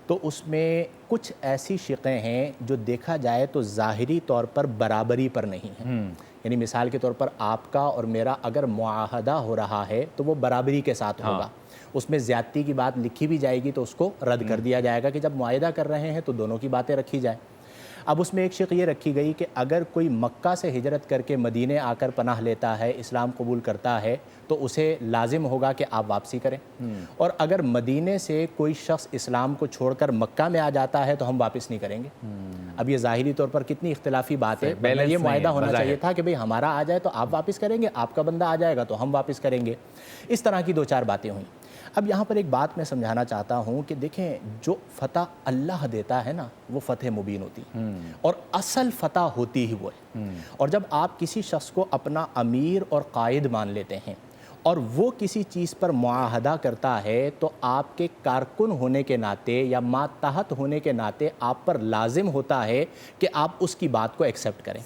تو اس میں کچھ ایسی شقیں ہیں جو دیکھا جائے تو ظاہری طور پر برابری پر نہیں ہیں. یعنی مثال کے طور پر آپ کا اور میرا اگر معاہدہ ہو رہا ہے تو وہ برابری کے ساتھ ہوگا, اس میں زیادتی کی بات لکھی بھی جائے گی تو اس کو رد کر دیا جائے گا کہ جب معاہدہ کر رہے ہیں تو دونوں کی باتیں رکھی جائیں. اب اس میں ایک شق یہ رکھی گئی کہ اگر کوئی مکہ سے ہجرت کر کے مدینے آ کر پناہ لیتا ہے, اسلام قبول کرتا ہے, تو اسے لازم ہوگا کہ آپ واپسی کریں, اور اگر مدینے سے کوئی شخص اسلام کو چھوڑ کر مکہ میں آ جاتا ہے تو ہم واپس نہیں کریں گے. اب یہ ظاہری طور پر کتنی اختلافی بات ہے. یہ معاہدہ ہونا چاہیے تھا کہ بھئی ہمارا آ جائے تو آپ واپس کریں گے, آپ کا بندہ آ جائے گا تو ہم واپس کریں گے. اس طرح کی 2-4 باتیں ہوئیں. اب یہاں پر ایک بات میں سمجھانا چاہتا ہوں کہ دیکھیں جو فتح اللہ دیتا ہے نا وہ فتح مبین ہوتی ہے, اور اصل فتح ہوتی ہی وہ ہے. اور جب آپ کسی شخص کو اپنا امیر اور قائد مان لیتے ہیں اور وہ کسی چیز پر معاہدہ کرتا ہے تو آپ کے کارکن ہونے کے ناطے یا ماتحت ہونے کے ناطے آپ پر لازم ہوتا ہے کہ آپ اس کی بات کو ایکسیپٹ کریں.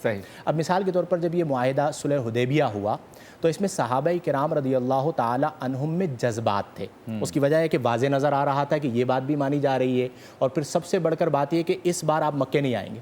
اب مثال کے طور پر جب یہ معاہدہ صلح حدیبیہ ہوا تو اس میں صحابہ کرام رضی اللہ تعالی عنہم میں جذبات تھے. اس کی وجہ ہے کہ واضح نظر آ رہا تھا کہ یہ بات بھی مانی جا رہی ہے, اور پھر سب سے بڑھ کر بات یہ کہ اس بار آپ مکے نہیں آئیں گے.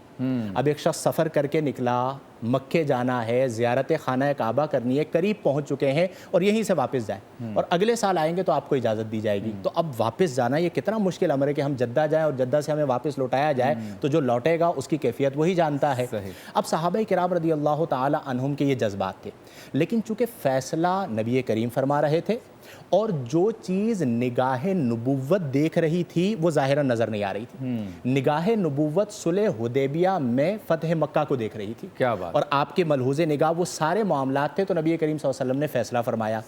اب ایک شخص سفر کر کے نکلا, مکے جانا ہے, زیارت خانہ کعبہ کرنی ہے, قریب پہنچ چکے ہیں اور یہیں سے واپس جائیں, اور اگلے سال آئیں گے تو آپ کو اجازت دی جائے گی. تو اب واپس جانا یہ کتنا مشکل امر ہے کہ ہم جدہ جائیں اور جدہ سے ہمیں واپس لوٹایا جائے, تو جو لوٹے گا اس کی کیفیت وہی جانتا ہے. اب صحابہ کرام رضی اللہ تعالی عنہم کے یہ جذبات تھے, لیکن چونکہ فیصلہ نبی کریم فرما رہے تھے اور جو چیز نگاہ نبوت دیکھ رہی تھی وہ ظاہرا نظر نہیں آ رہی تھی. نگاہ نبوت صلح حدیبیہ میں فتح مکہ کو دیکھ رہی تھی, کیا بات, اور آپ کے ملحوظ نگاہ وہ سارے معاملات تھے. تو نبی کریم صلی اللہ علیہ وسلم نے فیصلہ فرمایا.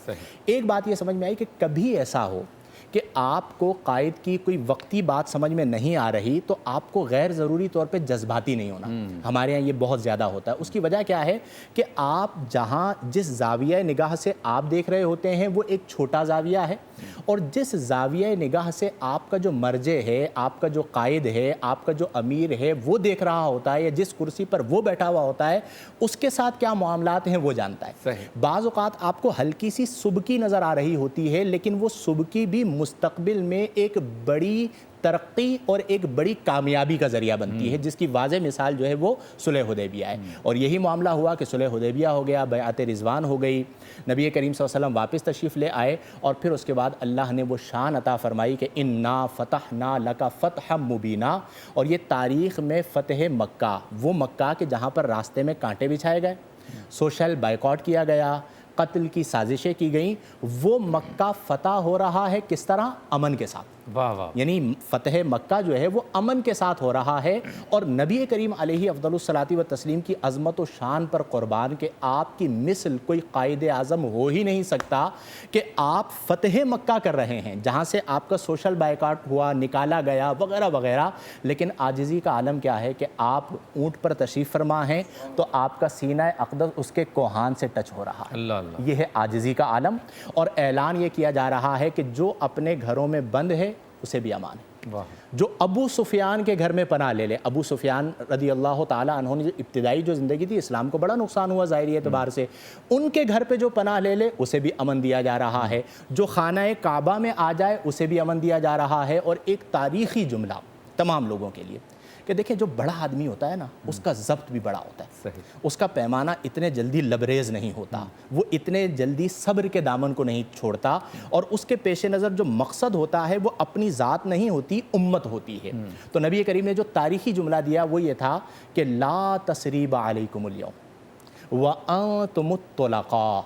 ایک بات یہ سمجھ میں آئی کہ کبھی ایسا ہو کہ آپ کو قائد کی کوئی وقتی بات سمجھ میں نہیں آ رہی تو آپ کو غیر ضروری طور پہ جذباتی نہیں ہونا. ہمارے ہاں یہ بہت زیادہ ہوتا ہے. اس کی وجہ کیا ہے کہ آپ جہاں جس زاویہ نگاہ سے آپ دیکھ رہے ہوتے ہیں وہ ایک چھوٹا زاویہ ہے, اور جس زاویہ نگاہ سے آپ کا جو مرجع ہے, آپ کا جو قائد ہے, آپ کا جو امیر ہے وہ دیکھ رہا ہوتا ہے, یا جس کرسی پر وہ بیٹھا ہوا ہوتا ہے اس کے ساتھ کیا معاملات ہیں وہ جانتا ہے. بعض اوقات آپ کو ہلکی سی سبکی نظر آ رہی ہوتی ہے, لیکن وہ سبکی بھی مستقبل میں ایک بڑی ترقی اور ایک بڑی کامیابی کا ذریعہ بنتی ہے, جس کی واضح مثال جو ہے وہ صلح حدیبیہ ہے. اور یہی معاملہ ہوا کہ صلح حدیبیہ ہو گیا, بیعت رضوان ہو گئی, نبی کریم صلی اللہ علیہ وسلم واپس تشریف لے آئے, اور پھر اس کے بعد اللہ نے وہ شان عطا فرمائی کہ انا فتحنا لک فتحا مبینا. اور یہ تاریخ میں فتح مکہ, وہ مکہ کہ جہاں پر راستے میں کانٹے بچھائے گئے, سوشل بائیکاٹ کیا گیا, قتل کی سازشیں کی گئیں, وہ مکہ فتح ہو رہا ہے کس طرح؟ امن کے ساتھ. واہ واہ، یعنی فتح مکہ جو ہے وہ امن کے ساتھ ہو رہا ہے، اور نبی کریم علیہ افضل الصلاۃ و تسلیم کی عظمت و شان پر قربان کہ آپ کی مثل کوئی قائد اعظم ہو ہی نہیں سکتا کہ آپ فتح مکہ کر رہے ہیں جہاں سے آپ کا سوشل بائیکاٹ ہوا، نکالا گیا وغیرہ وغیرہ، لیکن عاجزی کا عالم کیا ہے کہ آپ اونٹ پر تشریف فرما ہیں تو آپ کا سینہ اقدس اس کے کوہان سے ٹچ ہو رہا ہے۔ اللہ اللہ، یہ ہے عاجزی کا عالم، اور اعلان یہ کیا جا رہا ہے کہ جو اپنے گھروں میں بند ہے اسے بھی امان ہے۔ واہ، جو ابو سفیان کے گھر میں پناہ لے لے، ابو سفیان رضی اللہ تعالیٰ عنہ نے ابتدائی جو زندگی تھی اسلام کو بڑا نقصان ہوا ظاہری اعتبار سے، ان کے گھر پہ جو پناہ لے لے اسے بھی امن دیا جا رہا ہے، جو خانہ کعبہ میں آ جائے اسے بھی امن دیا جا رہا ہے۔ اور ایک تاریخی جملہ تمام لوگوں کے لیے کہ دیکھیں جو بڑا آدمی ہوتا ہے نا اس کا ضبط بھی بڑا ہوتا ہے، صحیح، اس کا پیمانہ اتنے جلدی لبریز نہیں ہوتا، وہ اتنے جلدی صبر کے دامن کو نہیں چھوڑتا، اور اس کے پیش نظر جو مقصد ہوتا ہے وہ اپنی ذات نہیں ہوتی، امت ہوتی ہے۔ تو نبی کریم نے جو تاریخی جملہ دیا وہ یہ تھا کہ لا تثریب علیکم اليوم وَأَنْتُمُ الطُّلَقَاء،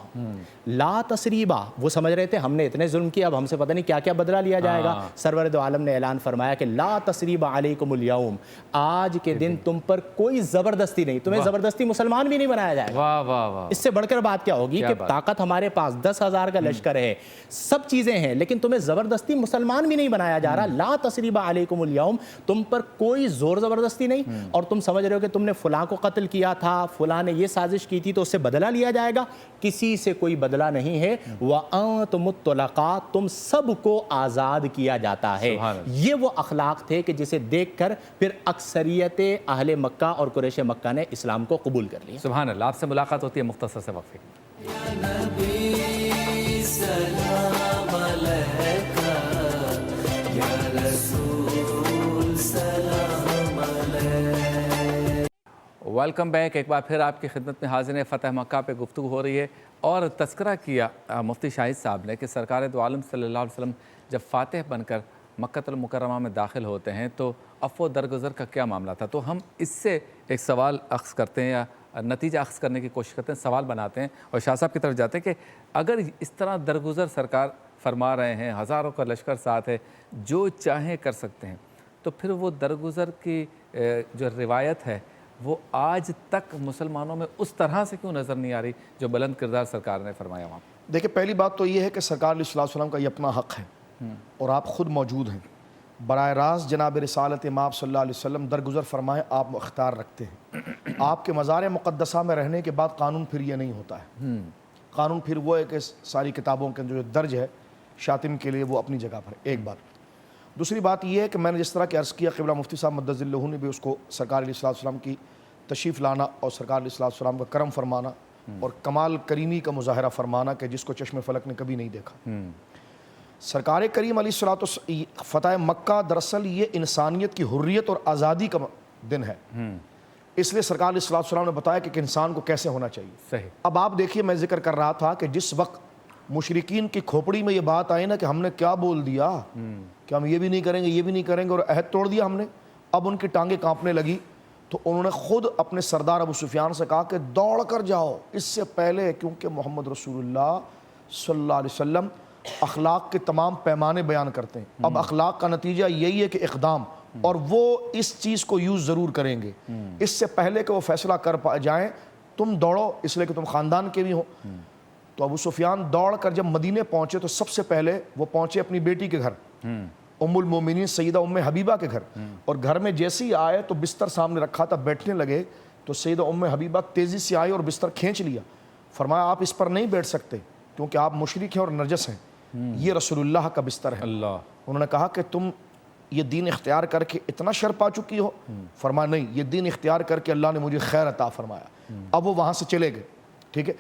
لا تثریبہ، وہ سمجھ رہے تھے ہم نے اتنے ظلم کیا اب ہم سے پتہ نہیں کیا کیا بدلہ لیا جائے گا۔ سرور دو عالم نے اعلان فرمایا کہ لا تثریب علیکم اليوم، آج کے دن تم پر کوئی زبردستی نہیں، تمہیں زبردستی مسلمان بھی نہیں بنایا جائے گا۔ واہ واہ واہ، اس سے بڑھ کر بات کیا ہوگی کہ طاقت ہمارے پاس 10,000 کا لشکر ہے، سب چیزیں ہیں، لیکن تمہیں زبردستی مسلمان بھی نہیں بنایا جا رہا۔ لا تثریب علیکم اليوم، تم پر کوئی زور زبردستی نہیں، اور تم سمجھ رہے ہو کہ تم نے فلاں کو قتل کیا تھا، فلاں نے یہ سازش کی تھی تو اس سے بدلہ لیا جائے گا، کسی سے کوئی بدلہ نہیں ہے۔ وَأَنْتُمُ الطُّلَقَاء، تم سب کو آزاد کیا جاتا ہے۔ یہ وہ اخلاق تھے کہ جسے دیکھ کر پھر اکثریت اہل مکہ اور قریش مکہ نے اسلام کو قبول کر لیا۔ سبحان اللہ۔ آپ سے ملاقات ہوتی ہے مختصر سے وقفے۔ یا نبی سلام علیکہ، یا رسول سلام علیکہ۔ ویلکم بیک، ایک بار پھر آپ کی خدمت میں حاضر ہیں۔ فتح مکہ پہ گفتگو ہو رہی ہے اور تذکرہ کیا مفتی شاہد صاحب نے کہ سرکار دو عالم صلی اللہ علیہ وسلم جب فاتح بن کر مکہ المکرمہ میں داخل ہوتے ہیں تو عفو و درگزر کا کیا معاملہ تھا؟ تو ہم اس سے ایک سوال اخذ کرتے ہیں یا نتیجہ اخذ کرنے کی کوشش کرتے ہیں، سوال بناتے ہیں اور شاہ صاحب کی طرف جاتے ہیں کہ اگر اس طرح درگزر سرکار فرما رہے ہیں، ہزاروں کا لشکر ساتھ ہے، جو چاہیں کر سکتے ہیں، تو پھر وہ درگزر کی جو روایت ہے وہ آج تک مسلمانوں میں اس طرح سے کیوں نظر نہیں آ رہی جو بلند کردار سرکار نے فرمایا وہاں؟ دیکھیں، پہلی بات تو یہ ہے کہ سرکار علیہ السلام کا یہ اپنا حق ہے اور آپ خود موجود ہیں، براہ راست جناب رسالت مآب صلی اللہ علیہ وسلم درگزر فرمائیں، آپ اختیار رکھتے ہیں۔ آپ کے مزار مقدسہ میں رہنے کے بعد قانون پھر یہ نہیں ہوتا ہے، قانون پھر وہ ہے کہ ساری کتابوں کے جو درج ہے شاطم کے لیے وہ اپنی جگہ پر، ایک بات۔ دوسری بات یہ ہے کہ میں نے جس طرح کہ عرض کیا، قبلہ مفتی صاحب مدد اللہ نے بھی اس کو سرکار علیہ السلام کی تشریف لانا اور سرکار علیہ السلام کا کرم فرمانا اور کمال کریمی کا مظاہرہ فرمانا کہ جس کو چشم فلک نے کبھی نہیں دیکھا۔ سرکار کریم علیہ السلام فتح مکہ دراصل یہ انسانیت کی حریت اور آزادی کا دن ہے، اس لیے سرکار علیہ السلام نے بتایا کہ انسان کو کیسے ہونا چاہیے۔ صحیح۔ اب آپ دیکھیے، میں ذکر کر رہا تھا کہ جس وقت مشرکین کی کھوپڑی میں یہ بات آئی نا کہ ہم نے کیا بول دیا کہ ہم یہ بھی نہیں کریں گے، یہ بھی نہیں کریں گے، اور عہد توڑ دیا ہم نے، اب ان کی ٹانگیں کانپنے لگی، تو انہوں نے خود اپنے سردار ابو سفیان سے کہا کہ دوڑ کر جاؤ اس سے پہلے، کیونکہ محمد رسول اللہ صلی اللہ علیہ وسلم اخلاق کے تمام پیمانے بیان کرتے ہیں۔ اب اخلاق کا نتیجہ یہی ہے کہ اقدام، اور وہ اس چیز کو یوز ضرور کریں گے، اس سے پہلے کہ وہ فیصلہ کر جائیں تم دوڑو، اس لیے کہ تم خاندان کے بھی ہو۔ تو ابو سفیان دوڑ کر جب مدینے پہنچے تو سب سے پہلے وہ پہنچے اپنی بیٹی کے گھر، ام المومنین سیدہ ام حبیبہ کے گھر، اور گھر میں جیسے ہی آئے تو بستر سامنے رکھا تھا، بیٹھنے لگے تو سیدہ ام حبیبہ تیزی سے آئی اور بستر کھینچ لیا، فرمایا آپ اس پر نہیں بیٹھ سکتے کیونکہ آپ مشرک ہیں اور نرجس ہیں، یہ رسول اللہ کا بستر ہے۔ اللہ۔ انہوں نے کہا کہ تم یہ دین اختیار کر کے اتنا شر پا چکی ہو؟ فرمایا نہیں، یہ دین اختیار کر کے اللہ نے مجھے خیر عطا فرمایا۔ اب وہ وہاں سے چلے گئے، ٹھیک ہے،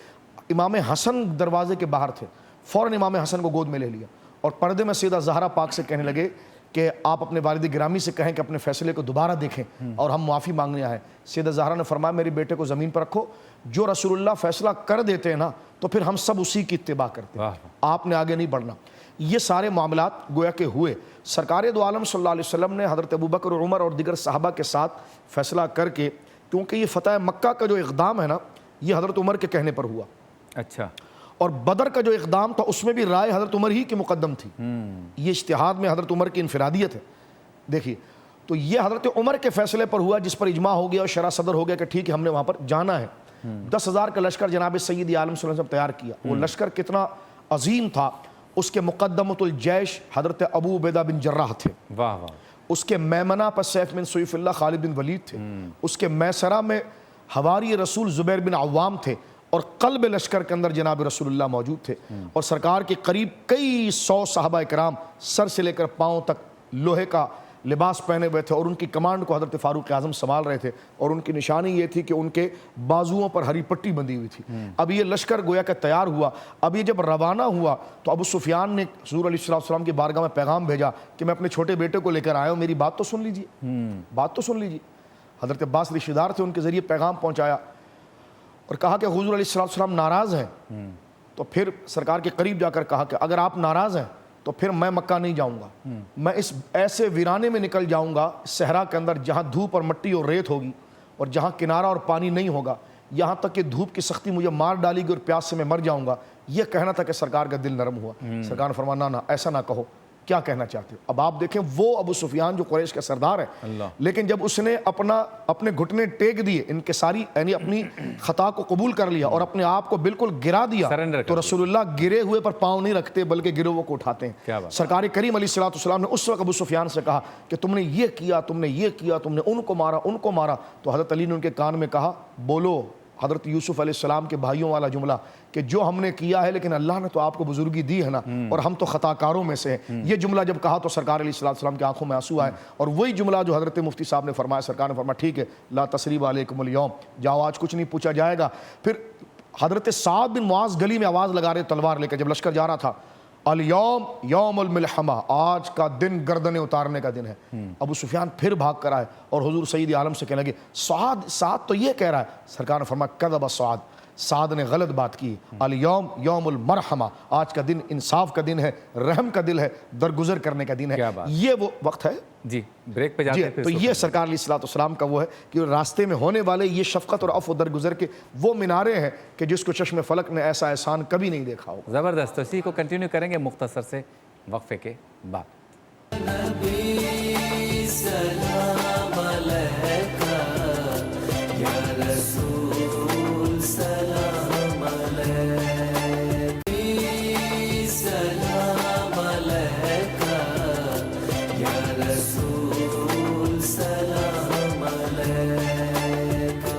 امام حسن دروازے کے باہر تھے، فوراً امام حسن کو گود میں لے لیا اور پردے میں سیدہ زہرا پاک سے کہنے لگے کہ آپ اپنے والد گرامی سے کہیں کہ اپنے فیصلے کو دوبارہ دیکھیں اور ہم معافی مانگنے آئے۔ سیدہ زہرا نے فرمایا میرے بیٹے کو زمین پر رکھو، جو رسول اللہ فیصلہ کر دیتے ہیں نا تو پھر ہم سب اسی کی اتباع کرتے ہیں، آپ نے آگے نہیں بڑھنا۔ یہ سارے معاملات گویا کہ ہوئے۔ سرکار دو عالم صلی اللہ علیہ وسلم نے حضرت ابوبکر اور عمر اور دیگر صحابہ کے ساتھ فیصلہ کر کے، کیونکہ یہ فتح مکہ کا جو اقدام ہے نا یہ حضرت عمر کے کہنے پر ہوا، اچھا، اور بدر کا جو اقدام تھا اس میں بھی رائے حضرت عمر ہی کی مقدم تھی. یہ اجتہاد میں حضرت عمر کی انفرادیت ہے. دیکھیے تو یہ حضرت عمر کے فیصلے پر ہوا جس پر اجماع ہو گیا اور شرح صدر ہو گیا کہ ٹھیک ہے ہم نے وہاں پر جانا ہے. 10,000 کا لشکر جناب سید عالم صلی اللہ علیہ وسلم تیار کیا. وہ لشکر کتنا عظیم تھا. اس کے مقدمۃ الجیش حضرت ابو عبیدہ بن جراح تھے. واہ واہ. اس کے میمنہ پر سیف بن سیف اللہ خالد بن ولید تھے. اس کے میسرہ میں حواری رسول زبیر بن عوام تھے. اور قلب لشکر کے اندر جناب رسول اللہ موجود تھے. اور سرکار کے قریب کئی 100 صحابہ کرام سر سے لے کر پاؤں تک لوہے کا لباس پہنے ہوئے تھے. اور ان کی کمانڈ کو حضرت فاروق اعظم سنبھال رہے تھے. اور ان کی نشانی یہ تھی کہ ان کے بازوؤں پر ہری پٹی بندھی ہوئی تھی. اب یہ لشکر گویا کہ تیار ہوا. اب یہ جب روانہ ہوا تو ابو سفیان نے حضور علیہ السلام کی بارگاہ میں پیغام بھیجا کہ میں اپنے چھوٹے بیٹے کو لے کر آیا ہوں, میری بات تو سن لیجیے, بات تو سن لیجیے. حضرت عباس رشتہ دار تھے, ان کے ذریعے پیغام پہنچایا اور کہا کہ حضور علیہ السلام ناراض ہیں. تو پھر سرکار کے قریب جا کر کہا کہ اگر آپ ناراض ہیں تو پھر میں مکہ نہیں جاؤں گا. میں اس ایسے ویرانے میں نکل جاؤں گا صحرا کے اندر جہاں دھوپ اور مٹی اور ریت ہوگی اور جہاں کنارہ اور پانی نہیں ہوگا, یہاں تک کہ دھوپ کی سختی مجھے مار ڈالے گی اور پیاس سے میں مر جاؤں گا. یہ کہنا تھا کہ سرکار کا دل نرم ہوا. سرکار نے فرمایا نہ ایسا نہ کہو, کیا کہنا چاہتے ہو. اب آپ دیکھیں وہ ابو سفیان جو قریش کا سردار ہے, لیکن جب اس نے اپنے گھٹنے ٹیک دیے, ان کے ساری یعنی اپنی خطا کو قبول کر لیا اور اپنے آپ کو بالکل گرا دیا, تو رسول اللہ گرے ہوئے پر پاؤں نہیں رکھتے بلکہ گرے ہوئے کو اٹھاتے ہیں. سرکار کریم علیہ السلام نے اس وقت ابو سفیان سے کہا کہ تم نے یہ کیا, تم نے یہ کیا, تم نے ان کو مارا, ان کو مارا. تو حضرت علی نے ان کے کان میں کہا بولو حضرت یوسف علیہ السلام کے بھائیوں والا جملہ کہ جو ہم نے کیا ہے لیکن اللہ نے تو آپ کو بزرگی دی ہے نا, اور ہم تو خطا کاروں میں سے ہیں. یہ جملہ جب کہا تو سرکار علیہ السلام کی آنکھوں میں آنسو آئے. اور وہی جملہ جو حضرت مفتی صاحب نے فرمایا, سرکار نے فرمایا ٹھیک ہے لا تثریب علیکم اليوم, جاؤ آج کچھ نہیں پوچھا جائے گا. پھر حضرت سعد بن معاذ گلی میں آواز لگا رہے تلوار لے کر جب لشکر جا رہا تھا, الیوم یوم الملحمہ, آج کا دن گردنیں اتارنے کا دن ہے. ابو سفیان پھر بھاگ کر آئے اور حضور سید عالم سے کہنے لگے سعد تو یہ کہہ رہا ہے. سرکار نے فرمایا کذب سعد نے غلط بات کی. الیوم یوم المرحمہ, آج کا دن انصاف کا دن ہے, رحم کا دن ہے, درگزر کرنے کا دن ہے. یہ وہ وقت ہے. جی بریک پہ جاتے ہیں. تو یہ سرکار علیہ السلام کا وہ ہے کہ راستے میں ہونے والے یہ شفقت اور عفو درگزر کے وہ مینارے ہیں کہ جس کو چشم فلک نے ایسا احسان کبھی نہیں دیکھا ہوگا. زبردست. تو اسی کو کنٹینیو کریں گے مختصر سے وقفے کے بعد. نبی سلام علیکہ یا رسول سلام علیکہ, سلام علیکہ یا رسول سلام علیکہ.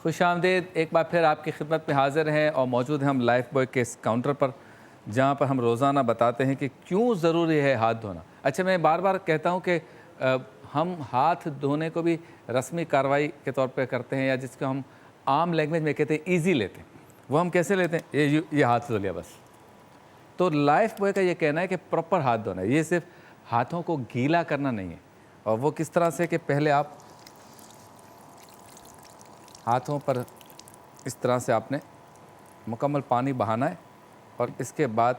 خوش آمدید. ایک بار پھر آپ کی خدمت میں حاضر ہیں اور موجود ہیں ہم لائف بوائے کے اس کاؤنٹر پر جہاں پر ہم روزانہ بتاتے ہیں کہ کیوں ضروری ہے ہاتھ دھونا. اچھا میں بار بار کہتا ہوں کہ ہم ہاتھ دھونے کو بھی رسمی کارروائی کے طور پہ کرتے ہیں, یا جس کو ہم عام لینگویج میں کہتے ہیں ایزی لیتے ہیں. وہ ہم کیسے لیتے ہیں, یہ ہاتھ دھو لیا بس. تو لائف بوائے کا یہ کہنا ہے کہ پراپر ہاتھ دھونا ہے. یہ صرف ہاتھوں کو گیلا کرنا نہیں ہے. اور وہ کس طرح سے کہ پہلے آپ ہاتھوں پر اس طرح سے آپ نے مکمل پانی بہانا ہے اور اس کے بعد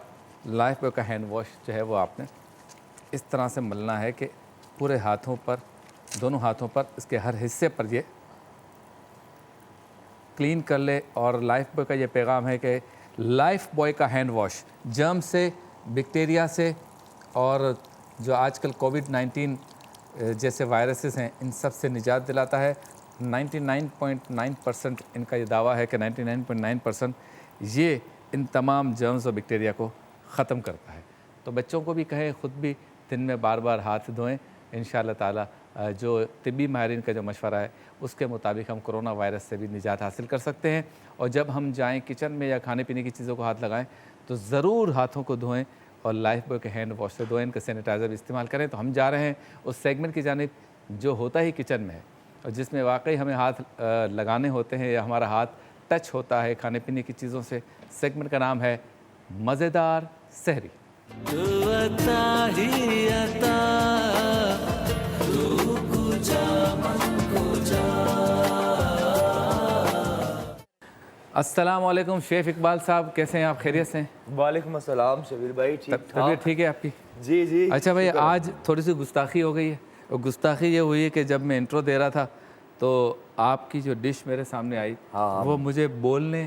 لائف بوائے کا ہینڈ واش جو ہے وہ آپ نے اس طرح سے ملنا ہے کہ پورے ہاتھوں پر, دونوں ہاتھوں پر, اس کے ہر حصے پر یہ کلین کر لے. اور لائف بوائے کا یہ پیغام ہے کہ لائف بوائے کا ہینڈ واش جرم سے, بیکٹیریا سے اور جو آج کل کووڈ-19 جیسے وائرسز ہیں ان سب سے نجات دلاتا ہے. 99.9% ان کا یہ دعویٰ ہے کہ 99.9% یہ ان تمام جرمز اور بیکٹیریا کو ختم کرتا ہے. تو بچوں کو بھی کہیں, خود بھی دن میں بار بار ہاتھ دھوئیں. انشاءاللہ تعالیٰ جو طبی ماہرین کا جو مشورہ ہے اس کے مطابق ہم کرونا وائرس سے بھی نجات حاصل کر سکتے ہیں. اور جب ہم جائیں کچن میں یا کھانے پینے کی چیزوں کو ہاتھ لگائیں تو ضرور ہاتھوں کو دھوئیں اور لائف بوائے کے ہینڈ واش سے دھوئیں, ان کا سینیٹائزر بھی استعمال کریں. تو ہم جا رہے ہیں اس سیگمنٹ کی جانب جو ہوتا ہی کچن میں ہے اور جس میں واقعی ہمیں ہاتھ لگانے ہوتے ہیں یا ہمارا ہاتھ ٹچ ہوتا ہے کھانے پینے کی چیزوں سے. سیگمنٹ کا نام ہے مزیدار سحری. تو عطا ہی عطا, تو کجا من کجا. السلام علیکم شیف اقبال صاحب, کیسے ہیں آپ, خیریت سے ہیں؟ وعلیکم السلام شبیر بھائی, ٹھیک طبیعت ٹھیک ہے آپ کی؟ جی جی. اچھا بھائی, آج تھوڑی سی گستاخی ہو گئی ہے. اور گستاخی یہ ہوئی ہے کہ جب میں انٹرو دے رہا تھا تو آپ کی جو ڈش میرے سامنے آئی وہ مجھے بولنے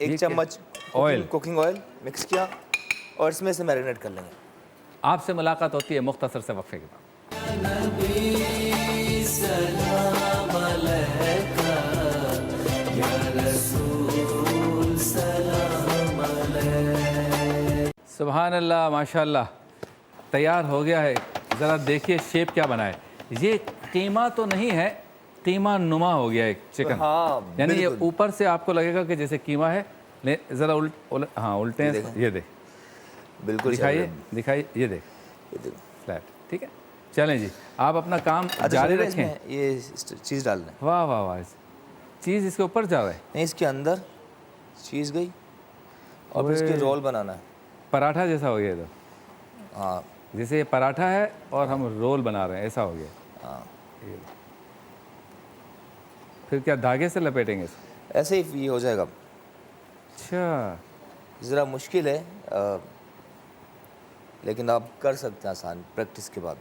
ایک چمچ آئل کوکنگ آئل مکس کیا اور اس میں سے میرینیٹ کر لیں گے. آپ سے ملاقات ہوتی ہے مختصر سے وقفے کے بعد. سلام علیکہ یا رسول سلام علیکہ. سبحان اللہ ماشاء اللہ تیار ہو گیا ہے. ذرا دیکھیے شیپ کیا بنا ہے. یہ قیمہ تو نہیں ہے, قیمہ نما ہو گیا ہے چکن. ہاں یعنی یہ اوپر سے آپ کو لگے گا کہ جیسے قیمہ ہے. ذرا الٹے ہیں. یہ دیکھ بالکل دکھائیے یہ دیکھ فلیٹ. ٹھیک ہے چلیں جی آپ اپنا کام جاری رکھیں. یہ چیز ڈالنا ہے. واہ واہ واہ چیز اس کے اوپر جا رہا ہے. نہیں اس کے اندر چیز گئی اور پھر اس کے رول بنانا ہے. پراٹھا جیسا ہو گیا تو. ہاں جیسے یہ پراٹھا ہے اور ہم رول بنا رہے ہیں ایسا ہو گیا. ہاں پھر کیا دھاگے سے لپیٹیں گے اس کو؟ ایسے ہی یہ ہو جائے گا. اچھا ذرا مشکل ہے لیکن آپ کر سکتے ہیں آسان پریکٹس کے بعد.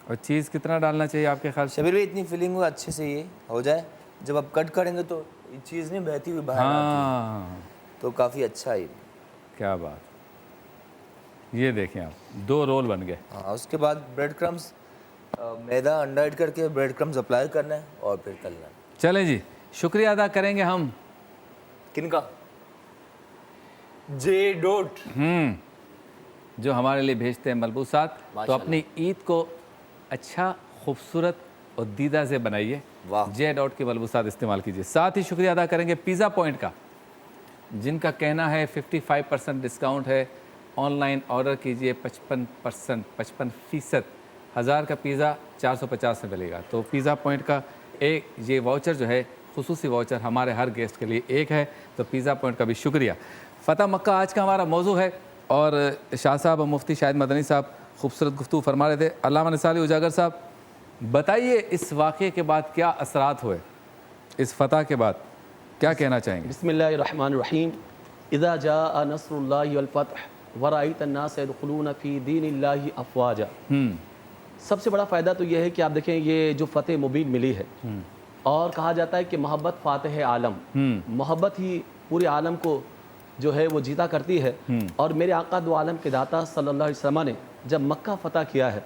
اور چیز کتنا ڈالنا چاہیے آپ کے خیال سے؟ شبیر بھائی اتنی فیلنگ ہو اچھے سے یہ ہو جائے. جب آپ کٹ کریں گے تو یہ چیز نہیں بہتی ہوئی باہر آتی ہے ہاں تو کافی اچھا ہے. کیا بات. یہ دیکھیں آپ 2 رول بن گئے. ہاں اس کے بعد بریڈ کرمز میدا انڈا ایڈ کر کے بریڈ کرمز اپلائی کرنا ہے اور پھر تلنا ہے. چلیں جی شکریہ ادا کریں گے ہم کن کا؟ جے ڈوٹ جو ہمارے لیے بھیجتے ہیں ملبوسات. تو اپنی عید کو اچھا خوبصورت اور دیدہ سے بنائیے. جے ڈاٹ کے ملبوسات استعمال کیجیے. ساتھ ہی شکریہ ادا کریں گے پیزا پوائنٹ کا جن کا کہنا ہے 55% ڈسکاؤنٹ ہے. آن لائن آرڈر کیجیے 55% 1000 کا پیزا 450 میں ملے گا. تو پیزا پوائنٹ کا ایک یہ واؤچر جو ہے خصوصی واؤچر ہمارے ہر گیسٹ کے لیے ایک ہے. تو پیزا پوائنٹ کا بھی شکریہ. فتح مکہ آج کا ہمارا موضوع ہے اور شاہ صاحب اور مفتی شاہد مدنی صاحب خوبصورت گفتگو فرما رہے تھے. علامہ نثاری اجاگر صاحب بتائیے اس واقعے کے بعد کیا اثرات ہوئے, اس فتح کے بعد کیا کہنا چاہیں گے؟ بسم اللہ الرحمن الرحیم. اذا جاء نصر اللہ والفتح ورأیت الناس يدخلون فی دین اللہ افواجا. سب سے بڑا فائدہ تو یہ ہے کہ آپ دیکھیں یہ جو فتح مبین ملی ہے اور کہا جاتا ہے کہ محبت فاتح عالم, محبت ہی پورے عالم کو جو ہے وہ جیتا کرتی ہے. اور میرے آقا دو عالم کے داتا صلی اللہ علیہ وسلم نے جب مکہ فتح کیا ہے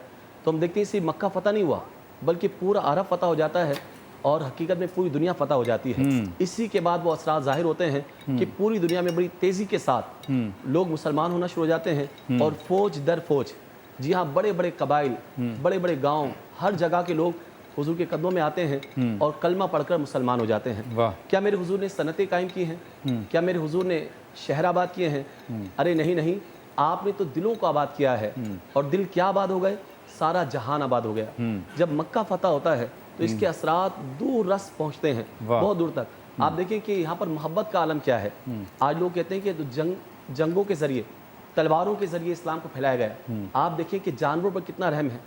تو ہم دیکھتے ہیں اسی مکہ فتح نہیں ہوا بلکہ پورا عرب فتح ہو جاتا ہے اور حقیقت میں پوری دنیا فتح ہو جاتی ہے. اسی کے بعد وہ اثرات ظاہر ہوتے ہیں کہ پوری دنیا میں بڑی تیزی کے ساتھ لوگ مسلمان ہونا شروع ہو جاتے ہیں اور فوج در فوج, جی ہاں, بڑے بڑے قبائل, بڑے بڑے گاؤں, ہر جگہ کے لوگ حضور کے قدموں میں آتے ہیں اور کلمہ پڑھ کر مسلمان ہو جاتے ہیں. کیا میرے حضور نے صنعتیں قائم کی ہیں؟ کیا میرے حضور نے شہر آباد کیے ہیں؟ ارے نہیں, آپ نے تو دلوں کو آباد کیا ہے. اور دل کیا آباد ہو گئے؟ سارا جہان آباد ہو گیا. جب مکہ فتح ہوتا ہے تو اس کے اثرات دور رس پہنچتے ہیں, بہت دور تک. آپ دیکھیں کہ یہاں پر محبت کا عالم کیا ہے. آج لوگ کہتے ہیں کہ جنگوں کے ذریعے, تلواروں کے ذریعے اسلام کو پھیلایا گیا. آپ دیکھیں کہ جانوروں پر کتنا رحم ہے.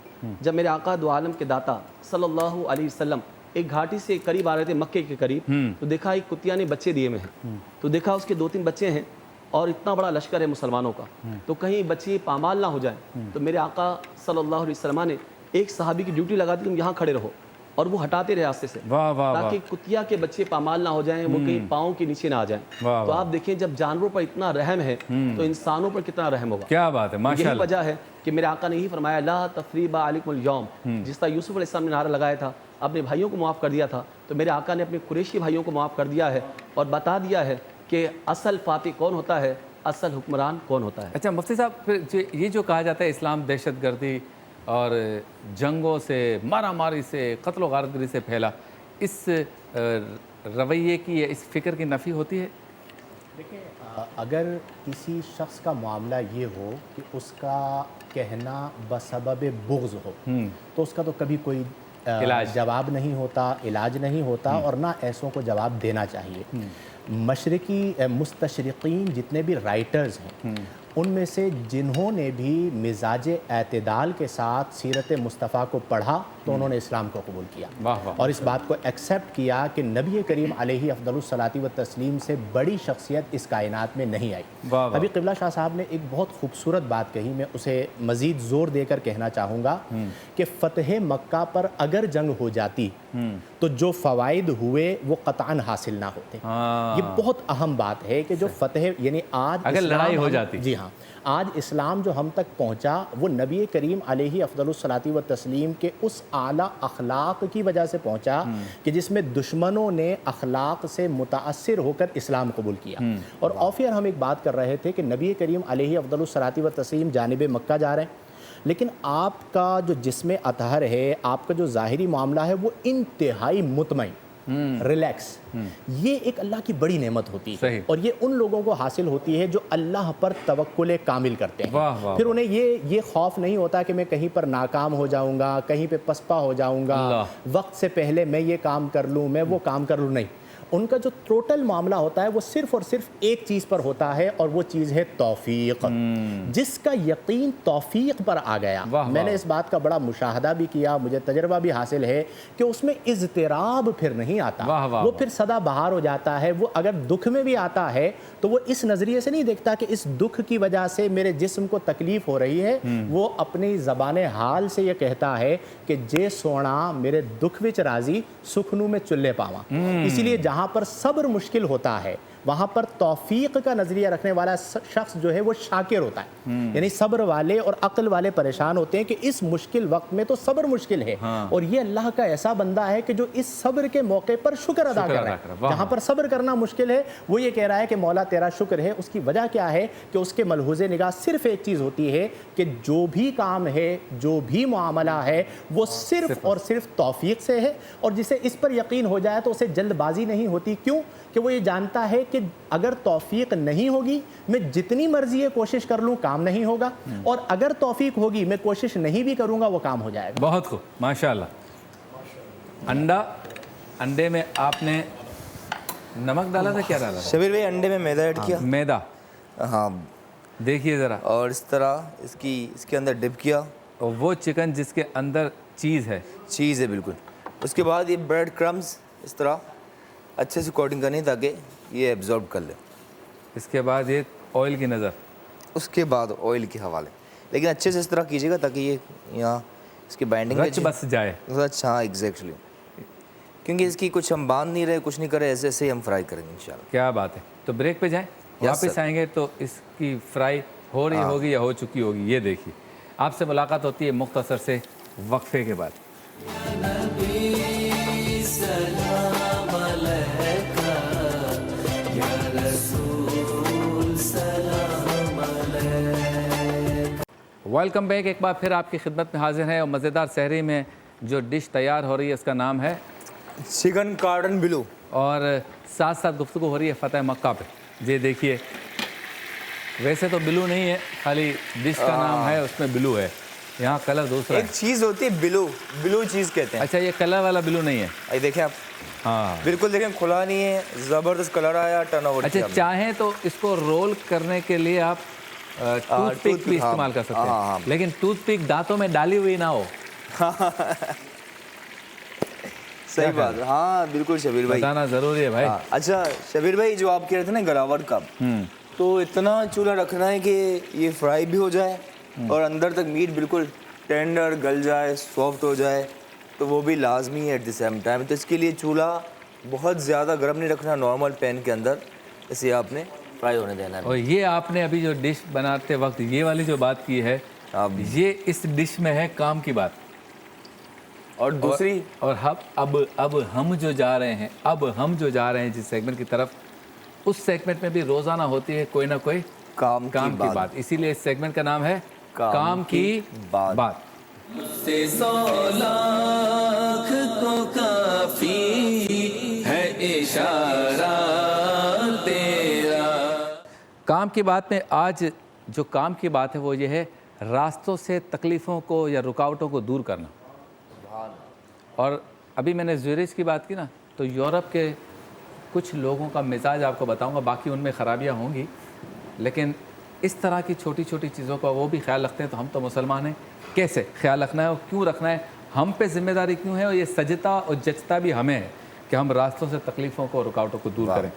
جب میرے آقا دو عالم کے داتا صلی اللہ علیہ وسلم ایک گھاٹی سے قریب آ رہے تھے مکے کے قریب, تو دیکھا ایک کتیا نے بچے دیے میں ہیں. تو دیکھا اس کے 2-3 بچے ہیں اور اتنا بڑا لشکر ہے مسلمانوں کا, تو کہیں بچے پامال نہ ہو جائیں. تو میرے آقا صلی اللہ علیہ وسلم نے ایک صحابی کی ڈیوٹی لگا دی, تم یہاں کھڑے رہو, اور وہ ہٹاتے رہے راستے سے تاکہ کتیا کے بچے پامال نہ ہو جائیں, وہ کہیں پاؤں کے نیچے نہ آ جائیں. تو آپ دیکھیں جب جانوروں پر اتنا رحم ہے تو انسانوں پر کتنا رحم ہوگا. کیا بات ہے, ماشاءاللہ. یہی وجہ ہے کہ میرے آقا نے یہی فرمایا لا تثریب علیکم اليوم. جس طرح یوسف علیہ السلام نے نعرہ لگایا تھا, اپنے بھائیوں کو معاف کر دیا تھا, تو میرے آقا نے اپنے قریشی بھائیوں کو معاف کر دیا ہے اور بتا دیا ہے کہ اصل فاتح کون ہوتا ہے, اصل حکمران کون ہوتا ہے. اچھا مفتی صاحب, پھر یہ جو کہا جاتا ہے اسلام دہشت گردی اور جنگوں سے, مارا ماری سے, قتل و غارت گری سے پھیلا, اس رویے کی, اس فکر کی نفی ہوتی ہے؟ دیکھیں, اگر کسی شخص کا معاملہ یہ ہو کہ اس کا کہنا بسبب بغض ہو تو اس کا تو کبھی کوئی جواب نہیں ہوتا, علاج نہیں ہوتا, اور نہ ایسوں کو جواب دینا چاہیے. مشرقی مستشرقین جتنے بھی رائٹرز ہیں ان میں سے جنہوں نے بھی مزاج اعتدال کے ساتھ سیرت مصطفیٰ کو پڑھا تو انہوں نے اسلام کو قبول کیا واہ واہ۔ اور اس بات کو ایکسیپٹ کیا کہ نبی کریم علیہ افضل الصلاۃ والتسلیم سے بڑی شخصیت اس کائنات میں نہیں آئی۔ واہ واہ۔ ابھی قبلہ شاہ صاحب نے ایک بہت خوبصورت بات کہی، میں اسے مزید زور دے کر کہنا چاہوں گا کہ فتح مکہ پر اگر جنگ ہو جاتی تو جو فوائد ہوئے وہ قطعاً حاصل نہ ہوتے۔ یہ بہت اہم بات ہے کہ جو فتح یعنی آج اگر لڑائی ہو جاتی، جی ہاں، آج اسلام جو ہم تک پہنچا وہ نبی کریم علیہ افضل الصلاۃ والتسلیم کے اس اعلیٰ اخلاق کی وجہ سے پہنچا کہ جس میں دشمنوں نے اخلاق سے متاثر ہو کر اسلام قبول کیا۔ اور آفیئر ہم ایک بات کر رہے تھے کہ نبی کریم علیہ افضل الصلاۃ والتسلیم جانب مکہ جا رہے ہیں، لیکن آپ کا جو جسم اطہر ہے، آپ کا جو ظاہری معاملہ ہے وہ انتہائی مطمئن، ریلیکس، یہ ایک اللہ کی بڑی نعمت ہوتی ہے، اور یہ ان لوگوں کو حاصل ہوتی ہے جو اللہ پر توکل کامل کرتے ہیں۔ پھر انہیں یہ خوف نہیں ہوتا کہ میں کہیں پر ناکام ہو جاؤں گا، کہیں پہ پسپا ہو جاؤں گا، وقت سے پہلے میں یہ کام کر لوں، میں وہ کام کر لوں، نہیں۔ ان کا جو ٹوٹل معاملہ ہوتا ہے وہ صرف اور صرف ایک چیز پر ہوتا ہے، اور وہ چیز ہے توفیق۔ جس کا یقین توفیق پر آ گیا، میں نے اس بات کا بڑا مشاہدہ بھی کیا، مجھے تجربہ بھی حاصل ہے کہ اس میں اضطراب پھر نہیں آتا، وہ پھر سدا بہار ہو جاتا ہے۔ وہ اگر دکھ میں بھی آتا ہے تو وہ اس نظریے سے نہیں دیکھتا کہ اس دکھ کی وجہ سے میرے جسم کو تکلیف ہو رہی ہے، وہ اپنی زبان حال سے یہ کہتا ہے کہ جے سونا میرے دکھ وچ راضی، سکھنو میں چلے پاواں۔ اسی لیے جہاں پر صبر مشکل ہوتا ہے وہاں پر توفیق کا نظریہ رکھنے والا شخص جو ہے وہ شاکر ہوتا ہے، یعنی صبر والے اور عقل والے پریشان ہوتے ہیں کہ اس مشکل وقت میں تو صبر مشکل ہے، اور یہ اللہ کا ایسا بندہ ہے کہ جو اس صبر کے موقع پر شکر ادا کر رہا ہے۔ جہاں پر صبر کرنا مشکل ہے وہ یہ کہہ رہا ہے کہ مولا تیرا شکر ہے۔ اس کی وجہ کیا ہے کہ اس کے ملحوظ نگاہ صرف ایک چیز ہوتی ہے کہ جو بھی کام ہے، جو بھی معاملہ ہے، وہ صرف اور صرف توفیق سے ہے، اور جسے اس پر یقین ہو جائے تو اسے جلد بازی نہیں ہوتی۔ کیوں؟ کہ وہ یہ جانتا ہے کہ اگر توفیق نہیں ہوگی میں جتنی مرضی کوشش کر لوں کام نہیں ہوگا، اور اگر توفیق ہوگی میں کوشش نہیں بھی کروں گا وہ کام ہو جائے گا۔ بہت خوب، ماشاءاللہ۔ انڈے میں آپ نے نمک ڈالا تھا، کیا ڈالا تھا؟ شبیر بھائی انڈے میں میدا ایڈ کیا، میدا، ہاں دیکھیے ذرا، اور اس طرح اس کے اندر ڈپ کیا، اور وہ چکن جس کے اندر چیز ہے بالکل۔ اس کے بعد یہ بریڈ کرمز اس طرح اچھے سے کوٹنگ کرنی تاکہ یہ ایبزارب کر لے۔ اس کے بعد یہ آئل کی نظر، اس کے بعد آئل کے حوالے، لیکن اچھے سے اس طرح کیجیے گا تاکہ یہ یہاں اس کی بائنڈنگ رچ بس جائے۔ اچھا، ہاں ایگزیکٹلی، کیونکہ اس کی کچھ ہم باندھ نہیں رہے، کچھ نہیں کر رہے، ایسے ایسے ہی ہم فرائی کریں گے انشاءاللہ۔ کیا بات ہے، تو بریک پہ جائیں، واپس آئیں گے تو اس کی فرائی ہو رہی ہوگی یا ہو چکی ہوگی، یہ دیکھیے۔ آپ سے ملاقات ہوتی ہے مختصر سے وقفے کے بعد۔ سلام علیکہ یا رسول سلام علیکہ۔ ویلکم بیک، ایک بار پھر آپ کی خدمت میں حاضر ہیں، اور مزیدار سحری میں جو ڈش تیار ہو رہی ہے اس کا نام ہے چکن کارڈن بلو، اور ساتھ ساتھ گفتگو ہو رہی ہے فتح مکہ پہ۔ یہ دیکھیے، ویسے تو بلو نہیں ہے، خالی ڈش کا نام ہے، اس میں بلو ہے، یہاں کلر دوسرا ہے۔ ایک چیز ہوتی ہے بلو چیز کہتے ہیں۔ اچھا، یہ کلر والا بلو نہیں ہے؟ یہ دیکھیں آپ، ہاں بالکل دیکھیں کھلا نہیں ہے، زبردست کلر آیا، ٹرن اوور۔ اچھا، چاہیں تو اس کو رول کرنے کے لیے آپ ٹوتھ پک بھی استعمال کر سکتے ہیں، لیکن ٹوتھ پک دانتوں میں ڈالی ہوئی نہ ہو۔ صحیح بات، ہاں بالکل شبیر بھائی، بتانا ضروری ہے بھائی۔ اچھا شبیر بھائی، جو آپ کہہ رہے تھے نا گراوٹ کا، تو اتنا چولہا رکھنا ہے کہ یہ فرائی بھی ہو جائے اور اندر تک میٹ بالکل ٹینڈر گل جائے، سافٹ ہو جائے، تو وہ بھی لازمی ہے ایٹ دی سیم ٹائم۔ تو اس کے لیے چولہا بہت زیادہ گرم نہیں رکھنا، نارمل پین کے اندر اسے آپ نے فرائی ہونے دینا ہے۔ اور یہ آپ نے ابھی جو ڈش بناتے وقت یہ والی جو بات کی ہے، یہ اس ڈش میں ہے کام کی بات، اور دوسری، اور اب ہم جو جا رہے ہیں جس سیگمنٹ کی طرف، اس سیگمنٹ میں بھی روزانہ ہوتی ہے کوئی نہ کوئی کام کی بات، اسی لیے اس سیگمنٹ کا نام ہے کام کی بات۔ سے 100 لاکھ کو کافی ہے اشارہ تیرا۔ کام کی بات میں آج جو کام کی بات ہے وہ یہ ہے راستوں سے تکلیفوں کو یا رکاوٹوں کو دور کرنا۔ اور ابھی میں نے زیورچ کی بات کی نا، تو یورپ کے کچھ لوگوں کا مزاج آپ کو بتاؤں گا، باقی ان میں خرابیاں ہوں گی، لیکن اس طرح کی چھوٹی چھوٹی چیزوں کا وہ بھی خیال رکھتے ہیں۔ تو ہم تو مسلمان ہیں، کیسے خیال رکھنا ہے اور کیوں رکھنا ہے، ہم پہ ذمہ داری کیوں ہے اور یہ سجتا اور جچتا بھی ہمیں ہے کہ ہم راستوں سے تکلیفوں کو اور رکاوٹوں کو دور کریں۔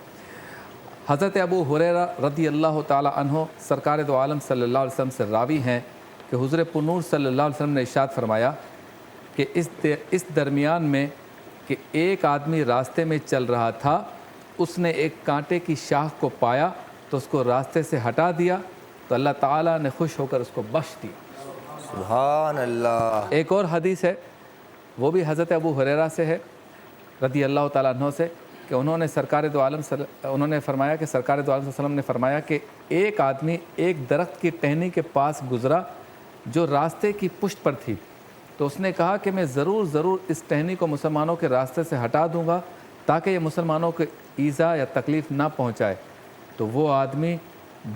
حضرت ابو ہریرہ رضی اللہ تعالی عنہ سرکار دو عالم صلی اللہ علیہ وسلم سے راوی ہیں کہ حضور پنور صلی اللہ علیہ وسلم نے ارشاد فرمایا کہ اس درمیان میں کہ ایک آدمی راستے میں چل رہا تھا، اس نے ایک کانٹے کی شاخ کو پایا تو اس کو راستے سے ہٹا دیا تو اللہ تعالیٰ نے خوش ہو کر اس کو بخش دیا۔ سبحان اللہ۔ ایک اور حدیث ہے، وہ بھی حضرت ابو ہریرہ سے ہے رضی اللہ تعالیٰ عنہ سے کہ انہوں نے فرمایا کہ سرکار دو عالم صلی اللہ علیہ وسلم نے فرمایا کہ ایک آدمی ایک درخت کی ٹہنی کے پاس گزرا جو راستے کی پشت پر تھی، تو اس نے کہا کہ میں ضرور اس ٹہنی کو مسلمانوں کے راستے سے ہٹا دوں گا تاکہ یہ مسلمانوں کو ایذا یا تکلیف نہ پہنچائے، تو وہ آدمی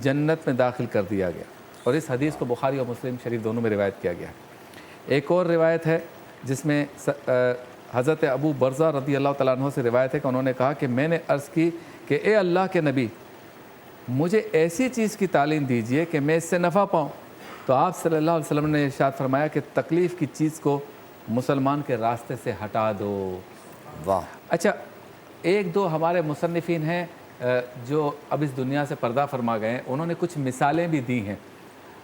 جنت میں داخل کر دیا گیا۔ اور اس حدیث کو بخاری اور مسلم شریف دونوں میں روایت کیا گیا ہے۔ ایک اور روایت ہے جس میں حضرت ابو برزہ رضی اللہ تعالیٰ عنہ سے روایت ہے کہ انہوں نے کہا کہ میں نے عرض کی کہ اے اللہ کے نبی، مجھے ایسی چیز کی تعلیم دیجئے کہ میں اس سے نفع پاؤں، تو آپ صلی اللہ علیہ وسلم نے ارشاد فرمایا کہ تکلیف کی چیز کو مسلمان کے راستے سے ہٹا دو۔ واہ۔ اچھا، ایک دو ہمارے مصنفین ہیں جو اب اس دنیا سے پردہ فرما گئے ہیں، انہوں نے کچھ مثالیں بھی دی ہیں،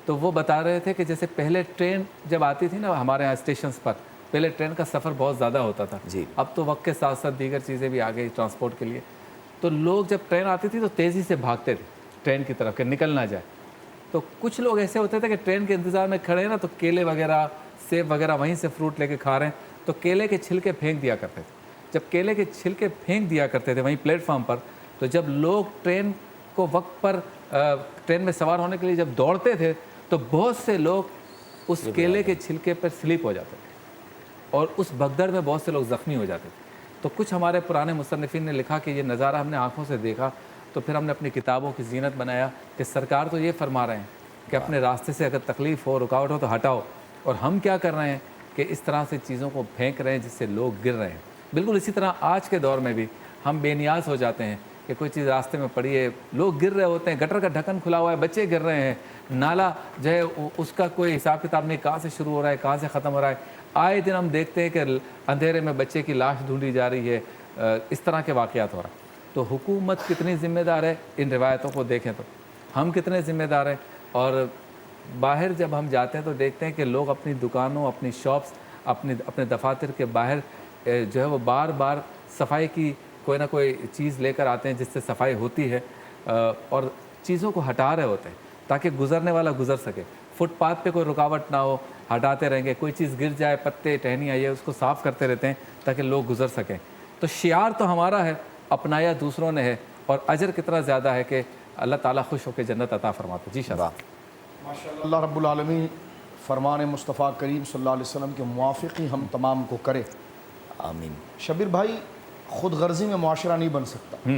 تو وہ بتا رہے تھے کہ جیسے پہلے ٹرین جب آتی تھی نا ہمارے یہاں اسٹیشنز پر، پہلے ٹرین کا سفر بہت زیادہ ہوتا تھا، جی۔ اب تو وقت کے ساتھ ساتھ دیگر چیزیں بھی آ گئی ٹرانسپورٹ کے لیے، تو لوگ جب ٹرین آتی تھی تو تیزی سے بھاگتے تھے ٹرین کی طرف کہ نکل نہ جائے، تو کچھ لوگ ایسے ہوتے تھے کہ ٹرین کے انتظار میں کھڑے ہیں نا تو کیلے وغیرہ سیب وغیرہ وہیں سے فروٹ لے کے کھا رہے ہیں، تو کیلے کے چھلکے پھینک دیا کرتے تھے۔ جب کیلے کے چھلکے پھینک دیا کرتے تھے وہیں پلیٹ فارم پر، تو جب لوگ ٹرین کو وقت پر ٹرین میں سوار ہونے کے لیے جب دوڑتے تھے تو بہت سے لوگ اس کیلے کے چھلکے پر سلیپ ہو جاتے تھے اور اس بھگدڑ میں بہت سے لوگ زخمی ہو جاتے تھے۔ تو کچھ ہمارے پرانے مصنفین نے لکھا کہ یہ نظارہ ہم نے آنکھوں سے دیکھا تو پھر ہم نے اپنی کتابوں کی زینت بنایا کہ سرکار تو یہ فرما رہے ہیں کہ اپنے راستے سے اگر تکلیف ہو رکاوٹ ہو تو ہٹاؤ، اور ہم کیا کر رہے ہیں کہ اس طرح سے چیزوں کو پھینک رہے ہیں جس سے لوگ گر رہے ہیں۔ بالکل اسی طرح آج کے دور میں بھی ہم بے نیاز ہو جاتے ہیں کہ کوئی چیز راستے میں پڑی ہے، لوگ گر رہے ہوتے ہیں، گٹر کا ڈھکن کھلا ہوا ہے، بچے گر رہے ہیں، نالا جو ہے اس کا کوئی حساب کتاب نہیں، کہاں سے شروع ہو رہا ہے کہاں سے ختم ہو رہا ہے، آئے دن ہم دیکھتے ہیں کہ اندھیرے میں بچے کی لاش ڈھونڈی جا رہی ہے، اس طرح کے واقعات ہو رہا ہیں۔ تو حکومت کتنی ذمہ دار ہے ان روایتوں کو دیکھیں تو، ہم کتنے ذمہ دار ہیں، اور باہر جب ہم جاتے ہیں تو دیکھتے ہیں کہ لوگ اپنی دکانوں اپنی شاپس اپنے دفاتر کے باہر جو ہے وہ بار بار صفائی کی کوئی نہ کوئی چیز لے کر آتے ہیں جس سے صفائی ہوتی ہے، اور چیزوں کو ہٹا رہے ہوتے ہیں تاکہ گزرنے والا گزر سکے، فٹ پاتھ پہ کوئی رکاوٹ نہ ہو، ہٹاتے رہیں گے، کوئی چیز گر جائے پتے ٹہنی آئی ہے اس کو صاف کرتے رہتے ہیں تاکہ لوگ گزر سکیں۔ تو شعار تو ہمارا ہے، اپنایا دوسروں نے ہے، اور اجر کتنا زیادہ ہے کہ اللہ تعالیٰ خوش ہو کے جنت عطا فرماتے۔ جی شاہ ماشاءاللہ اللہ رب العالمین فرمان مصطفیٰ کریم صلی اللہ علیہ وسلم کے موافق ہی ہم تمام کو کرے، آمین۔ شبیر بھائی، خود غرضی میں معاشرہ نہیں بن سکتا،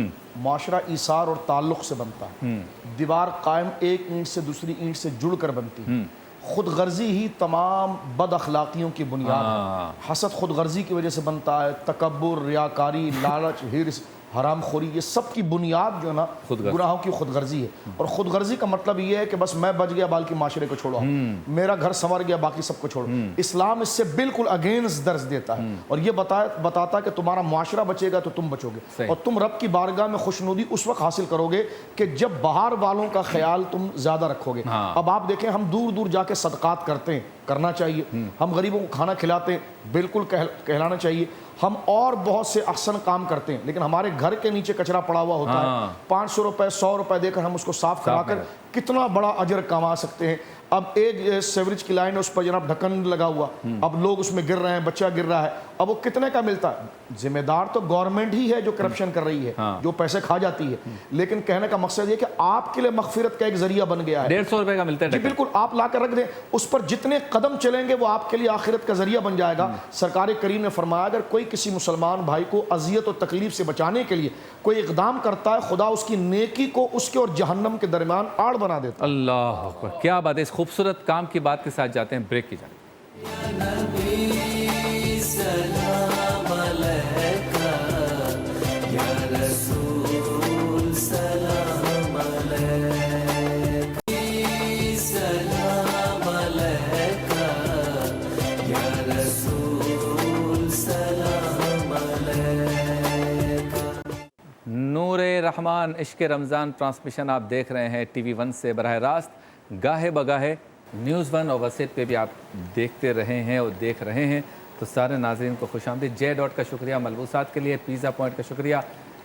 معاشرہ ایثار اور تعلق سے بنتا ہے، دیوار قائم ایک اینٹ سے دوسری اینٹ سے جڑ کر بنتی ہے، خود غرضی ہی تمام بد اخلاقیوں کی بنیاد ہے، حسد خود غرضی کی وجہ سے بنتا ہے، تکبر، ریاکاری، لالچ، ہرس، حرام خوری، یہ سب کی بنیاد جو ہے نا گناہوں کی خود غرضی ہے۔ اور خود غرضی کا مطلب یہ ہے کہ بس میں بچ گیا باقی معاشرے کو چھوڑو، میرا گھر سنور گیا باقی سب کو چھوڑو۔ اسلام اس سے بالکل اگینسٹ درس دیتا ہے اور یہ بتاتا ہے کہ تمہارا معاشرہ بچے گا تو تم بچو گے، اور تم رب کی بارگاہ میں خوشنودی اس وقت حاصل کرو گے کہ جب باہر والوں کا خیال تم زیادہ رکھو گے۔ اب آپ دیکھیں، ہم دور دور جا کے صدقات کرتے ہیں، کرنا چاہیے، ہم غریبوں کو کھانا کھلاتے ہیں، بالکل کہلانا چاہیے، ہم اور بہت سے احسن کام کرتے ہیں، لیکن ہمارے گھر کے نیچے کچرا پڑا ہوا ہوتا ہے، 500 روپے 100 روپے دے کر ہم اس کو صاف کرا کر کتنا بڑا اجر کما سکتے ہیں۔ اب ایک سیوریج کی لائن ہے، اس پر جناب ڈھکن لگا ہوا، اب لوگ اس میں گر رہے ہیں، بچہ گر رہا ہے، اب وہ کتنے کا ملتا ہے؟ ذمہ دار تو گورنمنٹ ہی ہے جو کرپشن کر رہی ہے، جو پیسے کھا جاتی ہے، لیکن کہنے کا مقصد یہ کہ آپ کے لیے مغفرت کا ایک ذریعہ بن گیا ہے، 150 روپے کا ملتا ہے، جی بالکل، آپ لا کر رکھ دیں، اس پر جتنے قدم چلیں گے وہ آپ کے لیے آخرت کا ذریعہ بن جائے گا۔ سرکار کریم نے فرمایا اگر کوئی کسی مسلمان بھائی کو اذیت و تکلیف سے بچانے کے لیے کوئی اقدام کرتا ہے، خدا اس کی نیکی کو اس کے اور جہنم کے درمیان آڑ بنا دیتا ہے۔ اللہ اکبر، کیا بات ہے۔ اس خوبصورت کام کی بات کے ساتھ جاتے ہیں بریک کی جانب۔ نبی سلام علیکہ، یا رسول سلام علیکہ، سلام علیکہ، یا رسول رحمان عشق رمضان ٹرانسمیشن آپ دیکھ رہے ہیں ٹی وی ون سے براہ راست. گاہے بگاہے نیوز ون اور وسیط پہ بھی آپ دیکھتے رہے ہیں اور دیکھ رہے ہیں. تو سارے ناظرین کو خوش آمدید. جے ڈاٹ کا شکریہ ملبوسات کے لیے, پیزا پوائنٹ کا شکریہ,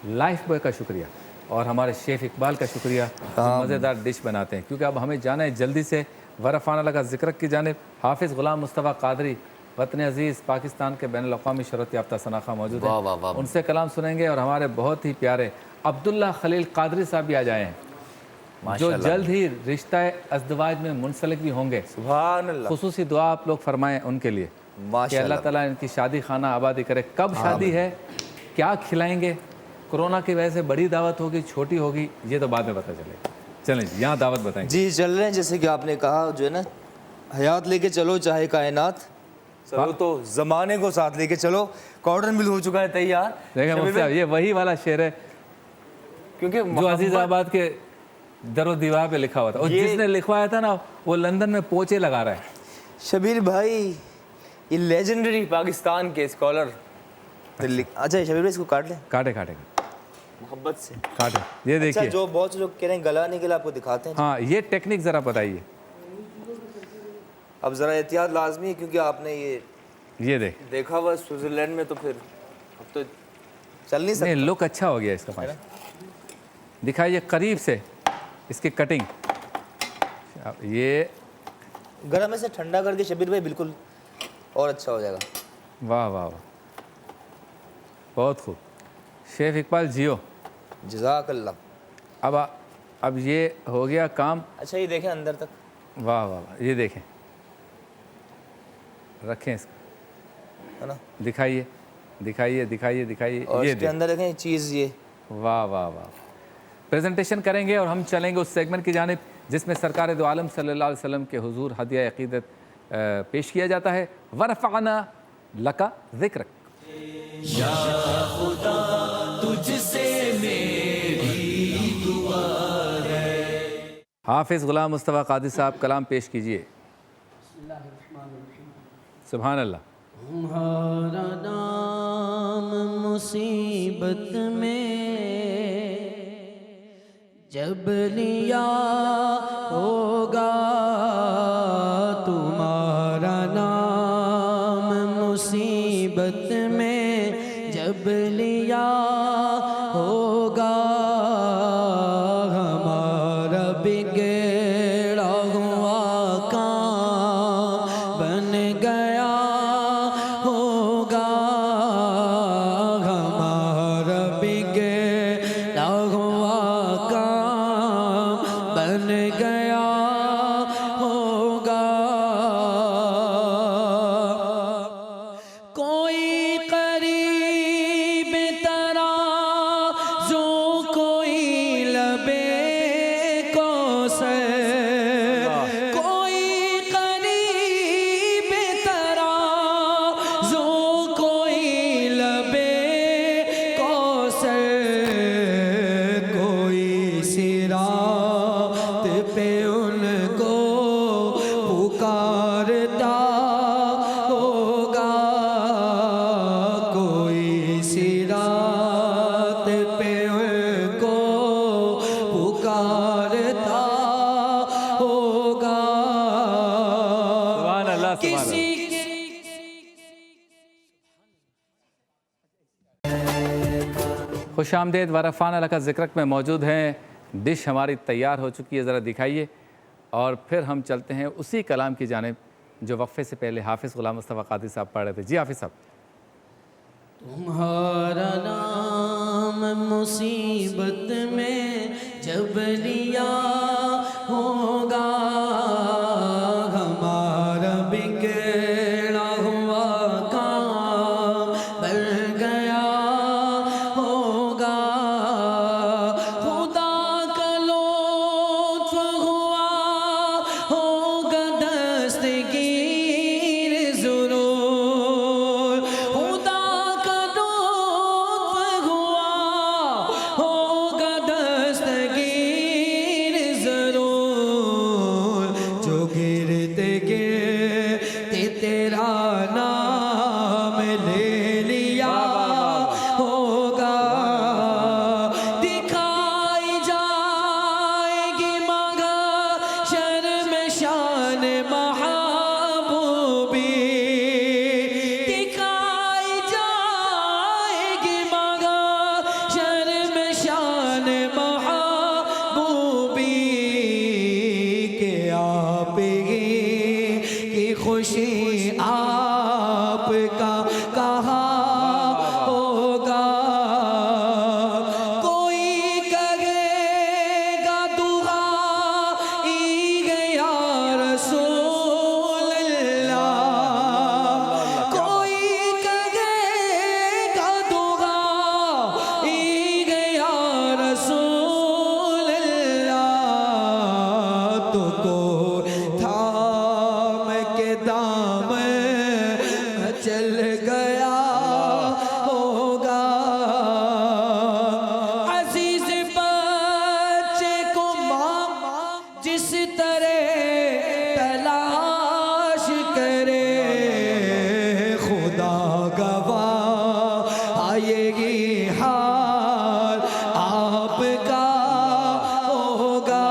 لائف بوائے کا شکریہ, اور ہمارے شیف اقبال کا شکریہ جو مزیدار ڈش بناتے ہیں. کیونکہ اب ہمیں جانا ہے جلدی سے ورفانہ لگا ذکر کی جانب. حافظ غلام مصطفیٰ قادری وطن عزیز پاکستان کے بین الاقوامی شہرت یافتہ شناخہ موجود ہیں, ان سے کلام سنیں گے. اور ہمارے بہت ہی پیارے عبداللہ خلیل قادری صاحب بھی آ جائے ہیں جو جلد ہی رشتہ ازدواج میں منسلک بھی ہوں گے. سبحان اللہ. خصوصی دعا آپ لوگ فرمائیں ان کے لیے کہ اللہ تعالیٰ ان کی شادی خانہ آبادی کرے. کب شادی ہے, کیا کھلائیں گے, کرونا کی وجہ سے بڑی دعوت ہوگی چھوٹی ہوگی, یہ تو بعد میں پتہ چلے گا. چلیں جی یہاں دعوت بتائیں. جی چل رہے ہیں جیسے کہ آپ نے کہا جو ہے نا, حیات لے کے چلو چاہے کائنات, چلو تو زمانے کو ساتھ لے کے چلو. کارڈن بل ہو چکا ہے تیار. دیکھیں مفتی صاحب یہ وہی والا شعر ہے کیونکہ جو عزیز آباد کے در و دیوار پہ لکھا ہوا تھا, اور جس نے لکھوایا تھا نا وہ لندن میں پوچے لگا رہا ہے. شبیر بھائی یہ لیجنڈری پاکستان کے اسکالر. اچھا شبیر بھائی اس کو کاٹ لیں. کاٹے کاٹے محبت سے کاٹے. یہ اچھا دیکھیے جو بہت سے لوگ کہہ رہے ہیں گلا نکلا, آپ کو دکھاتے ہیں. ہاں یہ ٹیکنیک ذرا بتائیے. اب ذرا احتیاط لازمی ہے کیونکہ آپ نے یہ دیکھا ہوا سوئٹزرلینڈ میں, تو پھر اب تو چل نہیں سکتا. لک اچھا ہو گیا اس کا. پائے دکھائیے قریب سے اس کی کٹنگ. یہ گرم سے ٹھنڈا کر کے شبیر بھائی بالکل اور اچھا ہو جائے گا. واہ واہ واہ, بہت خوب. شیف اقبال جیو, جزاک اللہ. اب یہ ہو گیا کام. اچھا یہ دیکھیں اندر تک. واہ واہ واہ, یہ دیکھیں, رکھیں اس کو, ہے نا, دکھائیے دکھائیے دکھائیے دکھائیے. اور یہ اس کے اندر دیکھیں چیز. یہ واہ واہ واہ. پریزنٹیشن کریں گے اور ہم چلیں گے اس سیگمنٹ کی جانب جس میں سرکار دو عالم صلی اللہ علیہ وسلم کے حضور ہدیہ عقیدت پیش کیا جاتا ہے. ورفعنا لک ذکرک. یا خدا تجھ سے میری دعا ہے. حافظ غلام مصطفیٰ قادری صاحب کلام پیش کیجئے. سبحان اللہ. تمہارا نام مصیبت میں جب لیا ہوگا, تمہارا نام مصیبت میں جب لیا ہوگا, ہمارا بگڑا ہوا کام بن گیا ہوگا, ہمارا بگڑا ہوا کام بن گیا ہوگا. کوئی قریب ترازو کوئی لبے کوثر, کوئی قریب ترازو کوئی لبے کوثر, کوئی صراط پہ ان کو پکارتا ہوگا, کوئی صراط پہ ان کو پکارتا ہوگا. سبحان اللہ. سبحان اللہ. خوش آمدید. ورفانہ لک ذکرک میں موجود ہیں. ڈش ہماری تیار ہو چکی ہے, ذرا دکھائیے. اور پھر ہم چلتے ہیں اسی کلام کی جانب جو وقفے سے پہلے حافظ غلام مصطفیٰ قادری صاحب پڑھ رہے تھے. جی حافظ صاحب. تمہارا نام مصیبت میں جب لیا ہوگا, ہمارا بگڑا ہوا کام بن گیا ہوگا, خدا کا لطف ہوا ہوگا دستگیر ضرور, خدا کا لطف آئے گی حال آپ کا ہوگا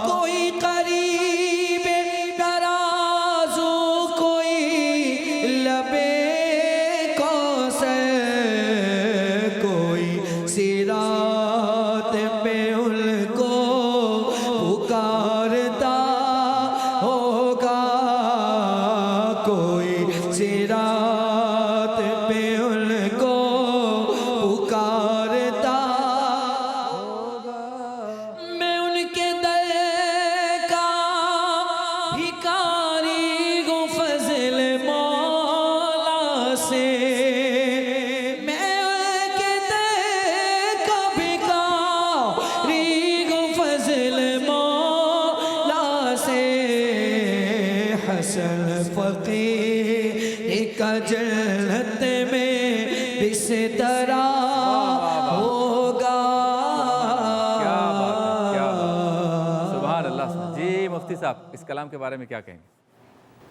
کوئی قریب درازو کوئی لبے کوثر کوئی صراط پہ ان کو پکارتا ہوگا کوئی صراط پہ ان کو پکارتا ہوگا میں ان کے در کا بھکاری ہوں فضل مولا سے میں ان کے در کا بھکاری ہوں فضل مولا سے حسن فقیر کا جنت میں بستر ہوگا کیا بات ہے، کیا بات ہے، سبحان اللہ۔ جی مفتی صاحب، اس کلام کے بارے میں کیا کہیں گے؟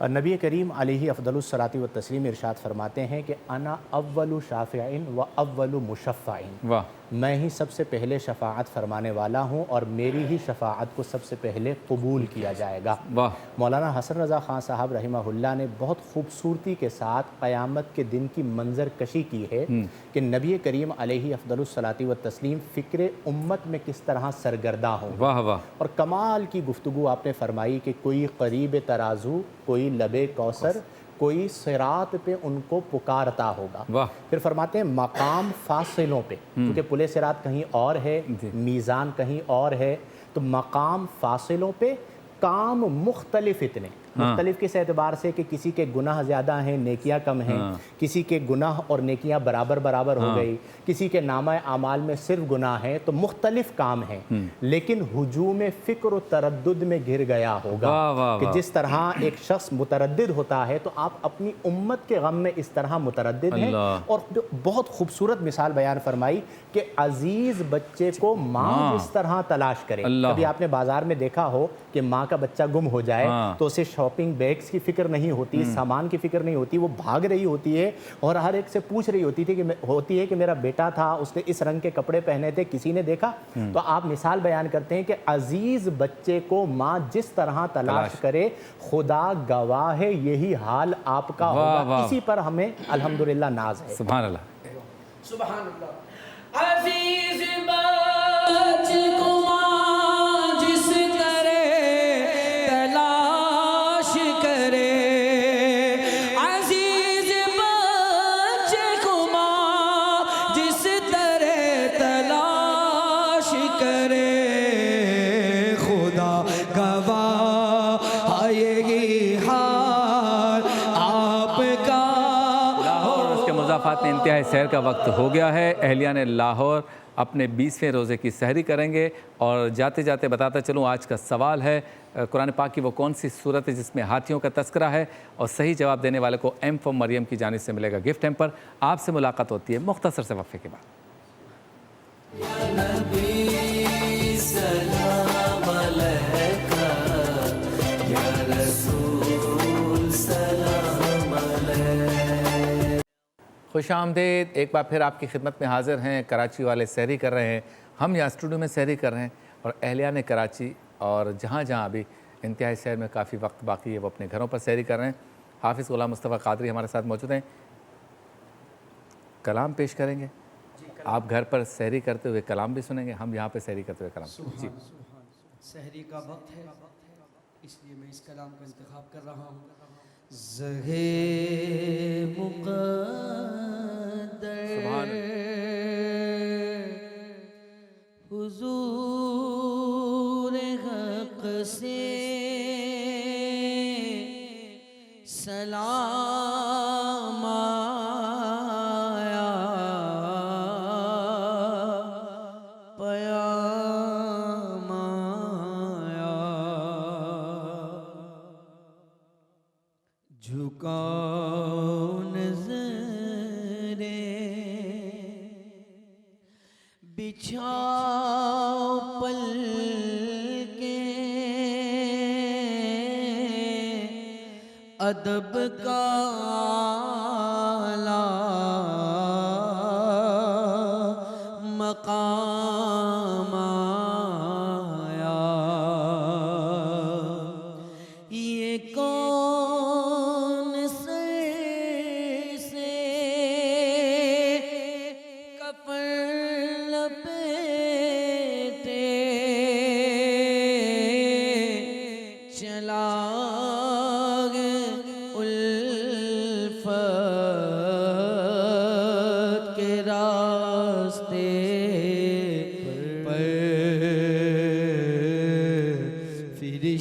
نبی کریم علیہ افضل الصلاۃ والتسلیم ارشاد فرماتے ہیں کہ انا اول شافع و اول مشفع، واہ، میں ہی سب سے پہلے شفاعت فرمانے والا ہوں اور میری ہی شفاعت کو سب سے پہلے قبول کیا جائے گا۔ واہ، مولانا حسن رضا خان صاحب رحمہ اللہ نے بہت خوبصورتی کے ساتھ قیامت کے دن کی منظر کشی کی ہے کہ نبی کریم علیہ افضل الصلاۃ والتسلیم فکر امت میں کس طرح سرگرداں ہوں گے، واہ واہ، اور کمال کی گفتگو آپ نے فرمائی کہ کوئی قریب ترازو، کوئی لبے کوثر، کوئی صراط پہ ان کو پکارتا ہوگا۔ واہ، پھر فرماتے ہیں مقام فاصلوں پہ، کیونکہ پلے صراط کہیں اور ہے، میزان کہیں اور ہے، تو مقام فاصلوں پہ کام مختلف اتنے مختلف کس اعتبار سے کہ کسی کے گناہ زیادہ ہیں، نیکیاں کم ہیں، کسی کے گناہ اور نیکیاں برابر برابر ہو گئی، کسی کے نامہ اعمال میں صرف گناہ ہیں، تو مختلف کام ہیں، لیکن ہجوم فکر و تردد میں گر گیا ہوگا کہ جس طرح ایک شخص متردد ہوتا ہے تو آپ اپنی امت کے غم میں اس طرح متردد ہیں۔ اور بہت خوبصورت مثال بیان فرمائی کہ عزیز بچے کو ماں جس طرح تلاش کرے، کبھی آپ نے بازار میں دیکھا ہو کہ ماں کا بچہ گم ہو جائے تو اسے شاپنگ بیگز کی فکر نہیں ہوتی، سامان کی فکر نہیں ہوتی، وہ بھاگ رہی ہوتی ہے اور ہر ایک سے پوچھ رہی ہوتی ہے کہ میرا بیٹا تھا، اس نے اس رنگ کے کپڑے پہنے تھے، کسی نے دیکھا؟ تو آپ مثال بیان کرتے ہیں کہ عزیز بچے کو ماں جس طرح تلاش کرے، خدا گواہ ہے یہی حال آپ کا ہوگا۔ اسی پر ہمیں الحمدللہ ناز ہے۔ سبحان اللہ، سبحان اللہ۔ عزیز بچے کو ماں جس طرح تلاش کرے، عزیز بچے کو ماں جس طرح تلاش کرے، خدا گواہ آئے گی حال آپ کا۔ لاہور اور اس کے مضافات میں انتہائی سیر کا وقت ہو گیا ہے۔ اہلیان لاہور اپنے 20ویں روزے کی سحری کریں گے، اور جاتے جاتے بتاتا چلوں آج کا سوال ہے قرآن پاک کی وہ کون سی صورت ہے جس میں ہاتھیوں کا تذکرہ ہے، اور صحیح جواب دینے والے کو ایم فار مریم کی جانب سے ملے گا گفٹ ہیمپر۔ آپ سے ملاقات ہوتی ہے مختصر سے وقفے کے بعد۔ خوش آمدید، ایک بار پھر آپ کی خدمت میں حاضر ہیں۔ کراچی والے سحری کر رہے ہیں، ہم یہاں اسٹوڈیو میں سحری کر رہے ہیں، اور اہلیان کراچی اور جہاں جہاں ابھی انتہائی سحر میں کافی وقت باقی ہے وہ اپنے گھروں پر سحری کر رہے ہیں۔ حافظ غلام مصطفیٰ قادری ہمارے ساتھ موجود ہیں، کلام پیش کریں گے۔ آپ گھر پر سحری کرتے ہوئے کلام بھی سنیں گے، ہم یہاں پہ سحری کرتے ہوئے کلام۔ جی، سحری کا وقت ہے، اس لیے میں اس کلام کا انتخاب کر رہا ہوں۔ زہے مقدر حضور حق سے سلام آیا، پیام آیا، جھکاؤ نظریں، بچھاؤ پلکیں، ادب کا آلہ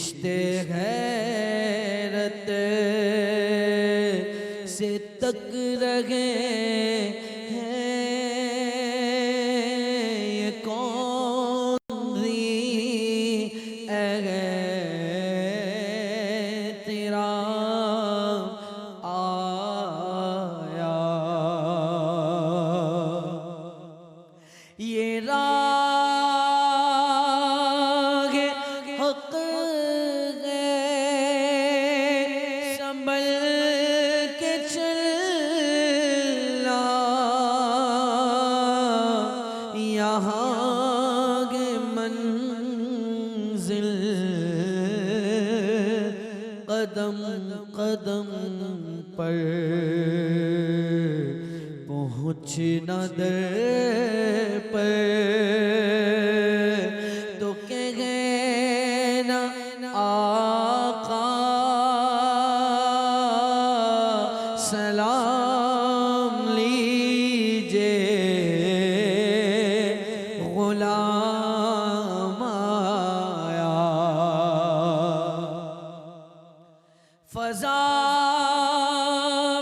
فرشتے غیرت سے تک رہے ہیں یہ کون سی تیرا آیا یہ راہ حق ہے سنبھل کے چلنا یہاں کے منزل قدم قدم پر پہنچنا در پر تو کہنا آقا سلام لیجے غلام آیا فضا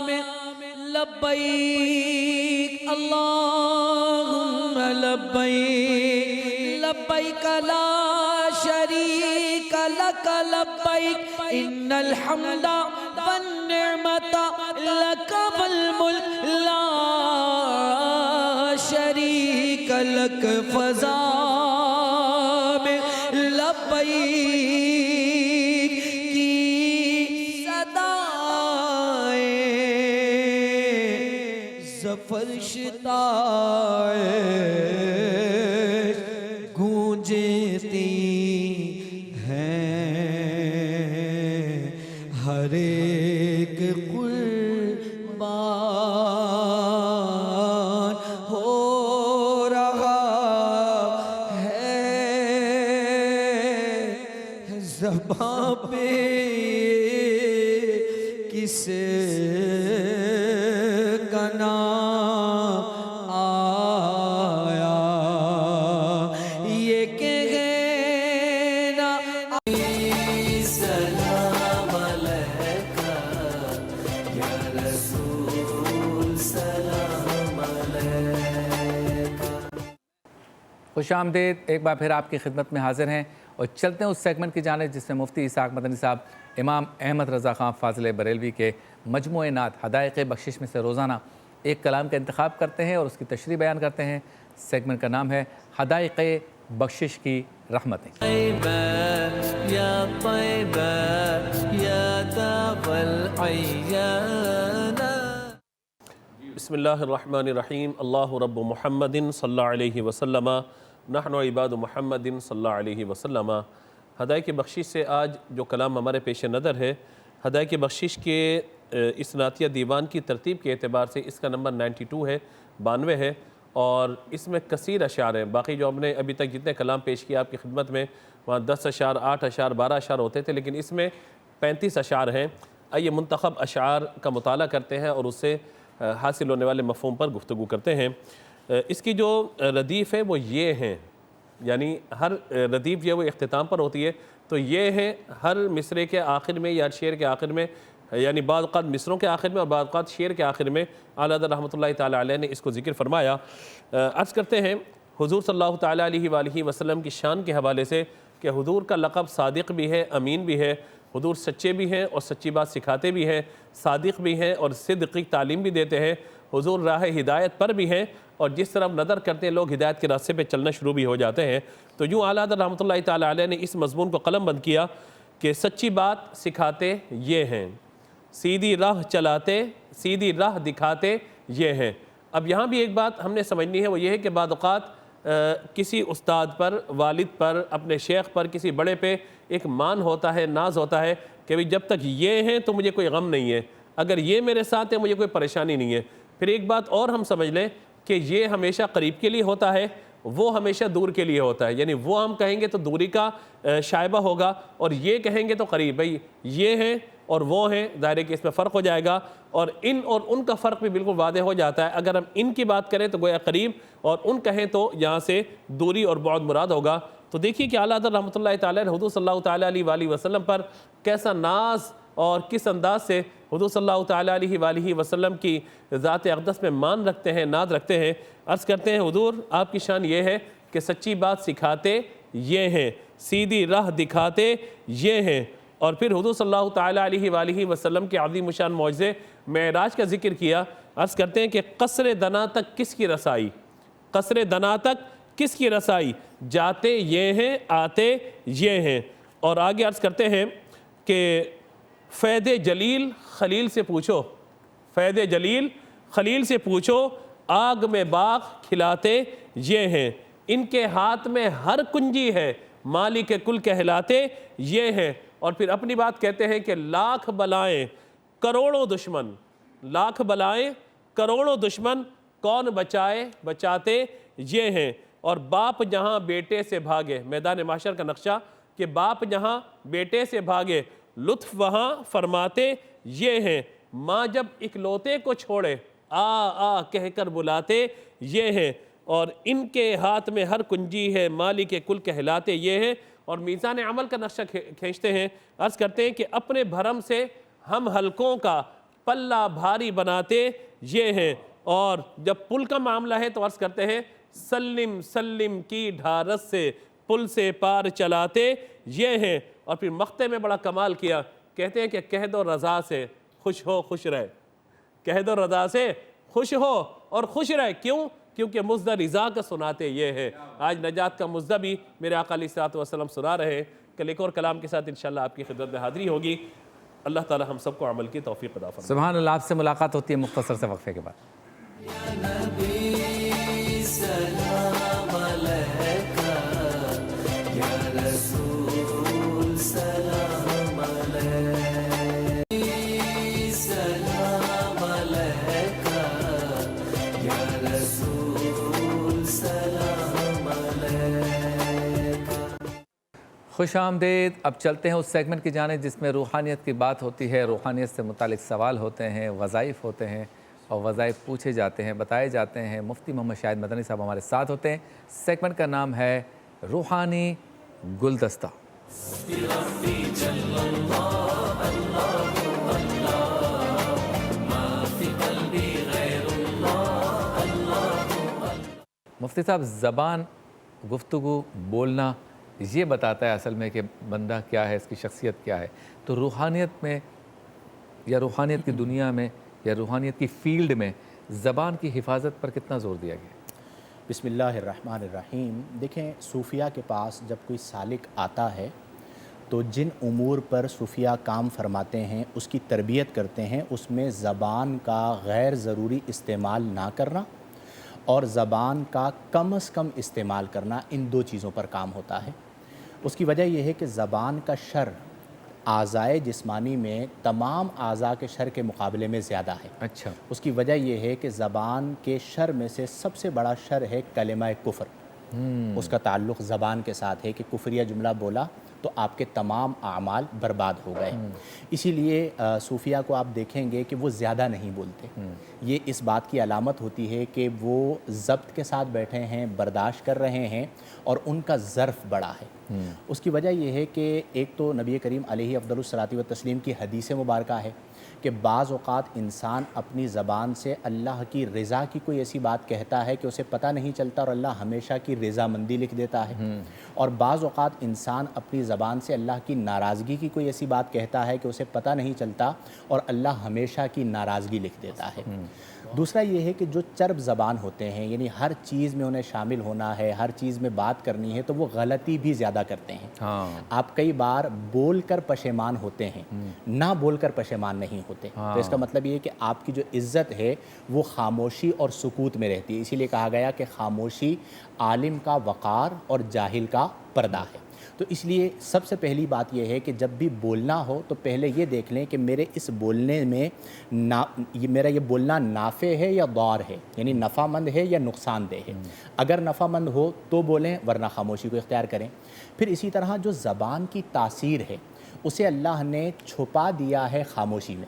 میں لبیک اللہم لبیک لبیک لا شریک لک لبیک ان الحمد والنعمت لک والملک لا شریک لک فضا میں لبیک کی فرشتائے گونجتی ہیں ہر ایک قربان ہو رہا ہے زباں پہ کسے کا نام آیا یہ کہنا سلام علیکہ یا رسول سلام علیکہ خوش آمدید، ایک بار پھر آپ کی خدمت میں حاضر ہیں اور چلتے ہیں اس سیگمنٹ کی جانب جس میں مفتی اسحاق مدنی صاحب امام احمد رضا خان فاضل بریلوی کے مجموعہ نعت حدائق بخشش میں سے روزانہ ایک کلام کا انتخاب کرتے ہیں اور اس کی تشریح بیان کرتے ہیں۔ سیگمنٹ کا نام ہے حدائق بخشش کی رحمتیں۔ یا طیبہ یا داب العیان بسم اللہ الرحمن الرحیم اللہ رب محمد صلی اللہ علیہ وسلم نحن عباد محمد صلی اللہ علیہ وسلم۔ حدائق بخشش سے آج جو کلام ہمارے پیش نظر ہے، حدائق بخشش کے اس نعتیہ دیوان کی ترتیب کے اعتبار سے اس کا نمبر 92 ہے، 92 ہے، اور اس میں کثیر اشعار ہیں۔ باقی جو ہم نے ابھی تک جتنے کلام پیش کیا آپ کی خدمت میں، وہاں 10 اشعار، 8 اشعار، 12 اشعار ہوتے تھے، لیکن اس میں 35 اشعار ہیں۔ آئیے منتخب اشعار کا مطالعہ کرتے ہیں اور اس سے حاصل ہونے والے مفہوم پر گفتگو کرتے ہیں۔ اس کی جو ردیف ہے وہ یہ ہیں، یعنی ہر ردیف جو ہے وہ اختتام پر ہوتی ہے، تو یہ ہے ہر مصرے کے آخر میں یا شعر کے آخر میں، یعنی بعض اوقات مصروں کے آخر میں اور بعض اوقات شعر کے آخر میں اعلیٰ حضرت رحمۃ اللہ تعالیٰ علیہ نے اس کو ذکر فرمایا۔ عرض کرتے ہیں حضور صلی اللہ تعالیٰ علیہ وآلہ وسلم کی شان کے حوالے سے کہ حضور کا لقب صادق بھی ہے، امین بھی ہے۔ حضور سچے بھی ہیں اور سچی بات سکھاتے بھی ہیں، صادق بھی ہیں اور صدق کی تعلیم بھی دیتے ہیں۔ حضور راہ ہدایت پر بھی ہیں اور جس طرف نظر کرتے ہیں لوگ ہدایت کے راستے پہ چلنا شروع بھی ہو جاتے ہیں۔ تو یوں اعلیٰ حضرت رحمۃ اللہ تعالیٰ علیہ نے اس مضمون کو قلم بند کیا کہ سچی بات سکھاتے یہ ہیں، سیدھی راہ چلاتے، سیدھی راہ دکھاتے یہ ہیں۔ اب یہاں بھی ایک بات ہم نے سمجھنی ہے، وہ یہ ہے کہ بعض اوقات کسی استاد پر، والد پر، اپنے شیخ پر، کسی بڑے پہ ایک مان ہوتا ہے، ناز ہوتا ہے کہ جب تک یہ ہیں تو مجھے کوئی غم نہیں ہے، اگر یہ میرے ساتھ ہے مجھے کوئی پریشانی نہیں ہے۔ پھر ایک بات اور ہم سمجھ لیں کہ یہ ہمیشہ قریب کے لیے ہوتا ہے، وہ ہمیشہ دور کے لیے ہوتا ہے، یعنی وہ ہم کہیں گے تو دوری کا شائبہ ہوگا اور یہ کہیں گے تو قریب، بھائی یہ ہیں اور وہ ہیں، ظاہر ہے کہ اس میں فرق ہو جائے گا اور ان کا فرق بھی بالکل واضح ہو جاتا ہے۔ اگر ہم ان کی بات کریں تو گویا قریب اور ان کہیں تو یہاں سے دوری اور بعد مراد ہوگا۔ تو دیکھیے کہ اعلیٰ حضرت رحمۃ اللہ تعالیٰ حضور صلی اللہ تعالیٰ علیہ وآلہ وسلم پر کیسا ناز اور کس انداز سے حضور صلی اللہ تعالیٰ علیہ وآلہ وسلم کی ذات اقدس میں مان رکھتے ہیں، ناز رکھتے ہیں۔ عرض کرتے ہیں حضور آپ کی شان یہ ہے کہ سچی بات سکھاتے یہ ہیں، سیدھی راہ دکھاتے یہ ہیں۔ اور پھر حضور صلی اللہ تعالیٰ علیہ وآلہ وسلم کے عظیم شان معجزے معراج کا ذکر کیا۔ عرض کرتے ہیں کہ قصر دنا تک کس کی رسائی، قصر دنا تک کس کی رسائی، جاتے یہ ہیں آتے یہ ہیں۔ اور آگے عرض کرتے ہیں کہ فیض جلیل خلیل سے پوچھو، فیض جلیل خلیل سے پوچھو، آگ میں باغ کھلاتے یہ ہیں، ان کے ہاتھ میں ہر کنجی ہے، مالک کل کہلاتے یہ ہیں۔ اور پھر اپنی بات کہتے ہیں کہ لاکھ بلائیں کروڑوں دشمن، لاکھ بلائیں کروڑوں دشمن، کون بچائے بچاتے یہ ہیں۔ اور باپ جہاں بیٹے سے بھاگے، میدان محشر کا نقشہ کہ باپ جہاں بیٹے سے بھاگے، لطف وہاں فرماتے یہ ہیں، ماں جب اکلوتے کو چھوڑے آ کہہ کر بلاتے یہ ہیں۔ اور ان کے ہاتھ میں ہر کنجی ہے، مالک کل کہلاتے یہ ہیں۔ اور میزان عمل کا نقشہ کھینچتے ہیں، عرض کرتے ہیں کہ اپنے بھرم سے ہم حلقوں کا پلہ بھاری بناتے یہ ہیں۔ اور جب پل کا معاملہ ہے تو عرض کرتے ہیں سلم سلم کی ڈھارس سے پل سے پار چلاتے یہ ہیں۔ اور پھر مقطع میں بڑا کمال کیا، کہتے ہیں کہ کہہ دو رضا سے خوش ہو خوش رہے، کہہ دو رضا سے خوش ہو اور خوش رہے، کیوں؟ کیونکہ مزدہ رضا کا سناتے یہ ہے۔ آج نجات کا مزدہ بھی میرے آقا علیہ الصلوۃ والسلام سنا رہے ہیں۔ کل ایک اور کلام کے ساتھ انشاءاللہ آپ کی خدمت میں حاضری ہوگی۔ اللہ تعالی ہم سب کو عمل کی توفیق عطا فرمائے۔ سبحان اللہ، آپ سے ملاقات ہوتی ہے مختصر سے وقفے کے بعد۔ خوش آمدید۔ اب چلتے ہیں اس سیگمنٹ کی جانب جس میں روحانیت کی بات ہوتی ہے، روحانیت سے متعلق سوال ہوتے ہیں، وظائف ہوتے ہیں اور وظائف پوچھے جاتے ہیں، بتائے جاتے ہیں۔ مفتی محمد شاہد مدنی صاحب ہمارے ساتھ ہوتے ہیں۔ سیگمنٹ کا نام ہے روحانی گلدستہ۔ مفتی صاحب، زبان، گفتگو، بولنا یہ بتاتا ہے اصل میں کہ بندہ کیا ہے، اس کی شخصیت کیا ہے۔ تو روحانیت میں یا روحانیت کی دنیا میں یا روحانیت کی فیلڈ میں زبان کی حفاظت پر کتنا زور دیا گیا؟ بسم اللہ الرحمن الرحیم۔ دیکھیں، صوفیہ کے پاس جب کوئی سالک آتا ہے تو جن امور پر صوفیہ کام فرماتے ہیں، اس کی تربیت کرتے ہیں، اس میں زبان کا غیر ضروری استعمال نہ کرنا اور زبان کا کم از کم استعمال کرنا، ان دو چیزوں پر کام ہوتا ہے۔ اس کی وجہ یہ ہے کہ زبان کا شر اعضائے جسمانی میں تمام اعضاء کے شر کے مقابلے میں زیادہ ہے۔ اچھا، اس کی وجہ یہ ہے کہ زبان کے شر میں سے سب سے بڑا شر ہے کلمہ کفر۔ اس کا تعلق زبان کے ساتھ ہے کہ کفریہ جملہ بولا تو آپ کے تمام اعمال برباد ہو گئے۔ اسی لیے صوفیہ کو آپ دیکھیں گے کہ وہ زیادہ نہیں بولتے۔ یہ اس بات کی علامت ہوتی ہے کہ وہ ضبط کے ساتھ بیٹھے ہیں، برداشت کر رہے ہیں اور ان کا ظرف بڑا ہے۔ اس کی وجہ یہ ہے کہ ایک تو نبی کریم علیہ افضل الصلاۃ والتسلیم کی حدیث مبارکہ ہے کہ بعض اوقات انسان اپنی زبان سے اللہ کی رضا کی کوئی ایسی بات کہتا ہے کہ اسے پتہ نہیں چلتا اور اللہ ہمیشہ کی رضامندی لکھ دیتا ہے، اور بعض اوقات انسان اپنی زبان سے اللہ کی ناراضگی کی کوئی ایسی بات کہتا ہے کہ اسے پتہ نہیں چلتا اور اللہ ہمیشہ کی ناراضگی لکھ دیتا ہے۔ دوسرا یہ ہے کہ جو چرب زبان ہوتے ہیں، یعنی ہر چیز میں انہیں شامل ہونا ہے، ہر چیز میں بات کرنی ہے، تو وہ غلطی بھی زیادہ کرتے ہیں۔ آپ کئی بار بول کر پشیمان ہوتے ہیں، نہ بول کر پشیمان نہیں ہوتے۔ تو اس کا مطلب یہ ہے کہ آپ کی جو عزت ہے وہ خاموشی اور سکوت میں رہتی ہے۔ اسی لیے کہا گیا کہ خاموشی عالم کا وقار اور جاہل کا پردہ ہے۔ تو اس لیے سب سے پہلی بات یہ ہے کہ جب بھی بولنا ہو تو پہلے یہ دیکھ لیں کہ میرے اس بولنے میں میرا یہ بولنا نافع ہے یا ضار ہے، یعنی نفع مند ہے یا نقصان دہ ہے۔ اگر نفع مند ہو تو بولیں، ورنہ خاموشی کو اختیار کریں۔ پھر اسی طرح جو زبان کی تاثیر ہے اسے اللہ نے چھپا دیا ہے خاموشی میں۔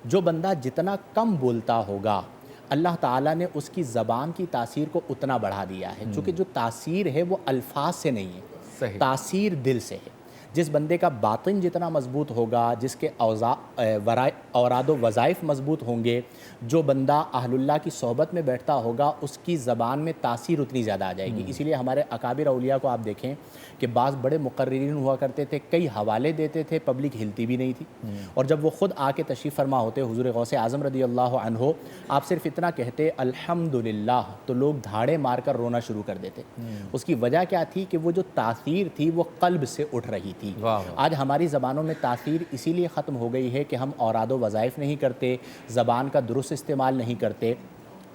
جو بندہ جتنا کم بولتا ہوگا اللہ تعالیٰ نے اس کی زبان کی تاثیر کو اتنا بڑھا دیا ہے، چونکہ جو تاثیر ہے وہ الفاظ سے نہیں ہے، صحیح۔ تاثیر دل سے ہے۔ جس بندے کا باطن جتنا مضبوط ہوگا، جس کے اوراد و وظائف مضبوط ہوں گے، جو بندہ اہل اللہ کی صحبت میں بیٹھتا ہوگا اس کی زبان میں تاثیر اتنی زیادہ آ جائے گی۔ اسی لیے ہمارے اکابر اولیاء کو آپ دیکھیں کہ بعض بڑے مقررین ہوا کرتے تھے، کئی حوالے دیتے تھے، پبلک ہلتی بھی نہیں تھی، اور جب وہ خود آ کے تشریف فرما ہوتے حضور غوث اعظم رضی اللہ عنہ، آپ صرف اتنا کہتے الحمدللہ تو لوگ دھاڑے مار کر رونا شروع کر دیتے۔ اس کی وجہ کیا تھی کہ وہ جو تاثیر تھی وہ قلب سے اٹھ رہی تھی۔ آج ہماری زبانوں میں تاثیر اسی لیے ختم ہو گئی ہے کہ ہم اوراد و وظائف نہیں کرتے، زبان کا درست استعمال نہیں کرتے۔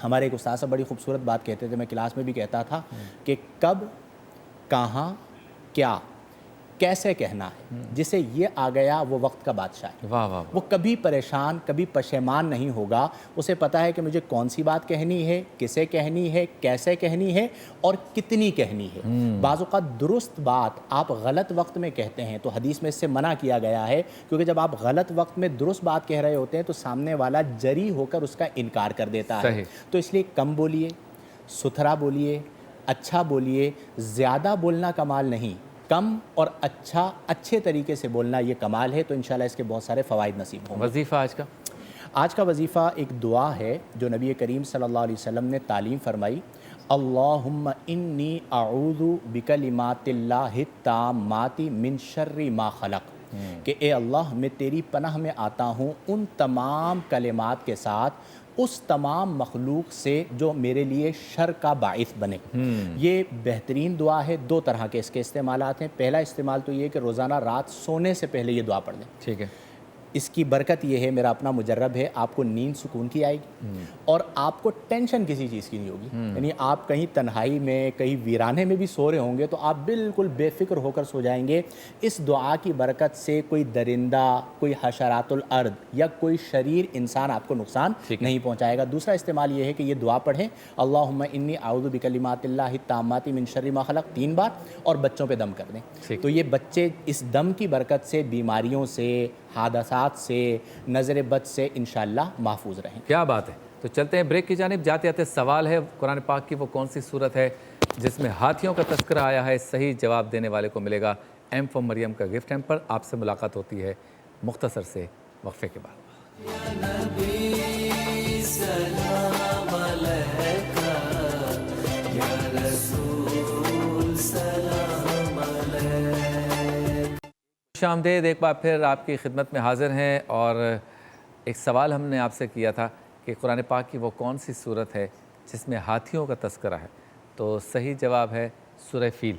ہمارے ایک استاد صاحب بڑی خوبصورت بات کہتے تھے، میں کلاس میں بھی کہتا تھا کہ کب، کہاں، کیا، کیسے کہنا ہے، جسے یہ آ گیا وہ وقت کا بادشاہ ہے۔ واہ واہ، وہ کبھی پریشان، کبھی پشیمان نہیں ہوگا۔ اسے پتہ ہے کہ مجھے کون سی بات کہنی ہے، کسے کہنی ہے، کیسے کہنی ہے اور کتنی کہنی ہے۔ بعض اوقات درست بات آپ غلط وقت میں کہتے ہیں تو حدیث میں اس سے منع کیا گیا ہے، کیونکہ جب آپ غلط وقت میں درست بات کہہ رہے ہوتے ہیں تو سامنے والا جری ہو کر اس کا انکار کر دیتا ہے۔ تو اس لیے کم بولیے، ستھرا بولیے، اچھا بولیے۔ زیادہ بولنا کمال نہیں، کم اور اچھا، اچھے طریقے سے بولنا یہ کمال ہے۔ تو انشاءاللہ اس کے بہت سارے فوائد نصیب ہوں گے۔ وظیفہ آج کا وظیفہ ایک دعا ہے جو نبی کریم صلی اللہ علیہ وسلم نے تعلیم فرمائی، اللہم انی اعوذ بکلمات اللہ التامات من شر ما خلق، کہ اے اللہ میں تیری پناہ میں آتا ہوں ان تمام کلمات کے ساتھ اس تمام مخلوق سے جو میرے لیے شر کا باعث بنے۔ یہ بہترین دعا ہے۔ دو طرح کے اس کے استعمالات ہیں۔ پہلا استعمال تو یہ کہ روزانہ رات سونے سے پہلے یہ دعا پڑھ لیں۔ ٹھیک ہے۔ اس کی برکت یہ ہے، میرا اپنا مجرب ہے، آپ کو نیند سکون کی آئے گی اور آپ کو ٹینشن کسی چیز کی نہیں ہوگی۔ یعنی آپ کہیں تنہائی میں، کہیں ویرانے میں بھی سو رہے ہوں گے تو آپ بالکل بے فکر ہو کر سو جائیں گے۔ اس دعا کی برکت سے کوئی درندہ، کوئی حشرات الارض یا کوئی شریر انسان آپ کو نقصان نہیں پہنچائے گا۔ دوسرا استعمال یہ ہے کہ یہ دعا پڑھیں، اللہم انی اعوذ بکلمات اللہ التامات من شر ما خلق 3 بار، اور بچوں پہ دم کر دیں۔ تو یہ بچے اس دم کی برکت سے بیماریوں سے، حادثات سے، نظر بد سے انشاءاللہ محفوظ رہیں۔ کیا بات ہے۔ تو چلتے ہیں بریک کی جانب۔ جاتے آتے سوال ہے، قرآن پاک کی وہ کون سی صورت ہے جس میں ہاتھیوں کا تذکرہ آیا ہے؟ صحیح جواب دینے والے کو ملے گا ایم فار مریم کا گفٹ ہیمپر۔ آپ سے ملاقات ہوتی ہے مختصر سے وقفے کے بعد۔ خوش آمدید، ایک بار پھر آپ کی خدمت میں حاضر ہیں، اور ایک سوال ہم نے آپ سے کیا تھا کہ قرآن پاک کی وہ کون سی صورت ہے جس میں ہاتھیوں کا تذکرہ ہے؟ تو صحیح جواب ہے سورہ فیل،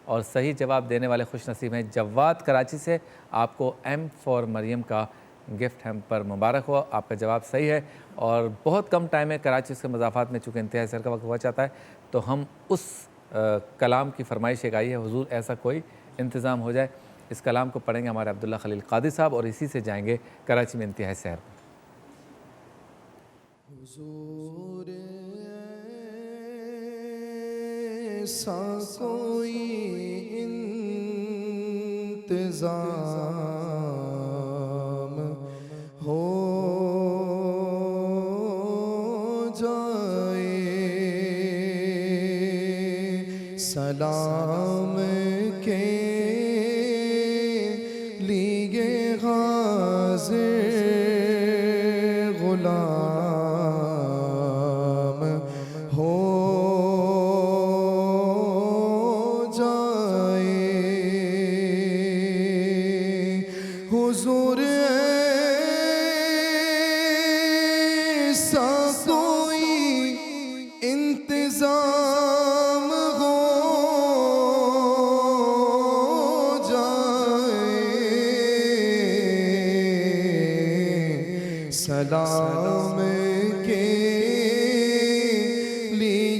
اور صحیح جواب دینے والے خوش نصیب ہیں جواد کراچی سے۔ آپ کو ایم فار مریم کا گفٹ ہیمپر مبارک ہو۔ آپ کا جواب صحیح ہے، اور بہت کم ٹائم ہے کراچی کے مضافات میں، چونکہ انتہائی سر کا وقت ہوا چاہتا ہے، تو ہم اس کلام کی فرمائش ایک آئی ہے، حضور ایسا کوئی انتظام ہو جائے۔ اس کلام کو پڑھیں گے ہمارے عبداللہ خلیل قادری صاحب، اور اسی سے جائیں گے کراچی میں انتہائی سحر پر۔ حضور ایسا کوئی انتظام ہو جائے، سلام کے لیے حاضر غلام ہو جائے، حضور ایسا کوئی انتظام ہو جائے، سلام کے لیے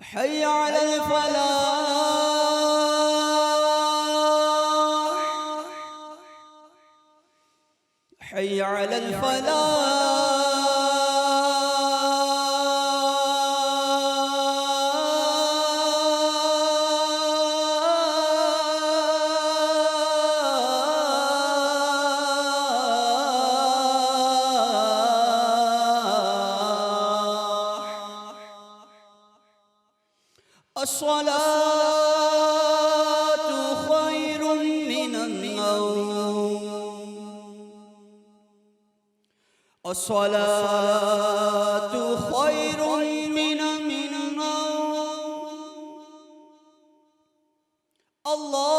حي على الفلاح، حي على الصلاة خير من النوم، الصلاة خير من النوم. الله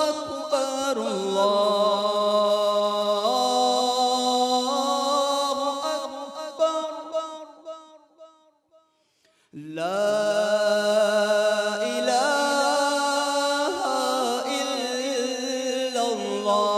أكبر الله أكبر، لا إله إلا الله.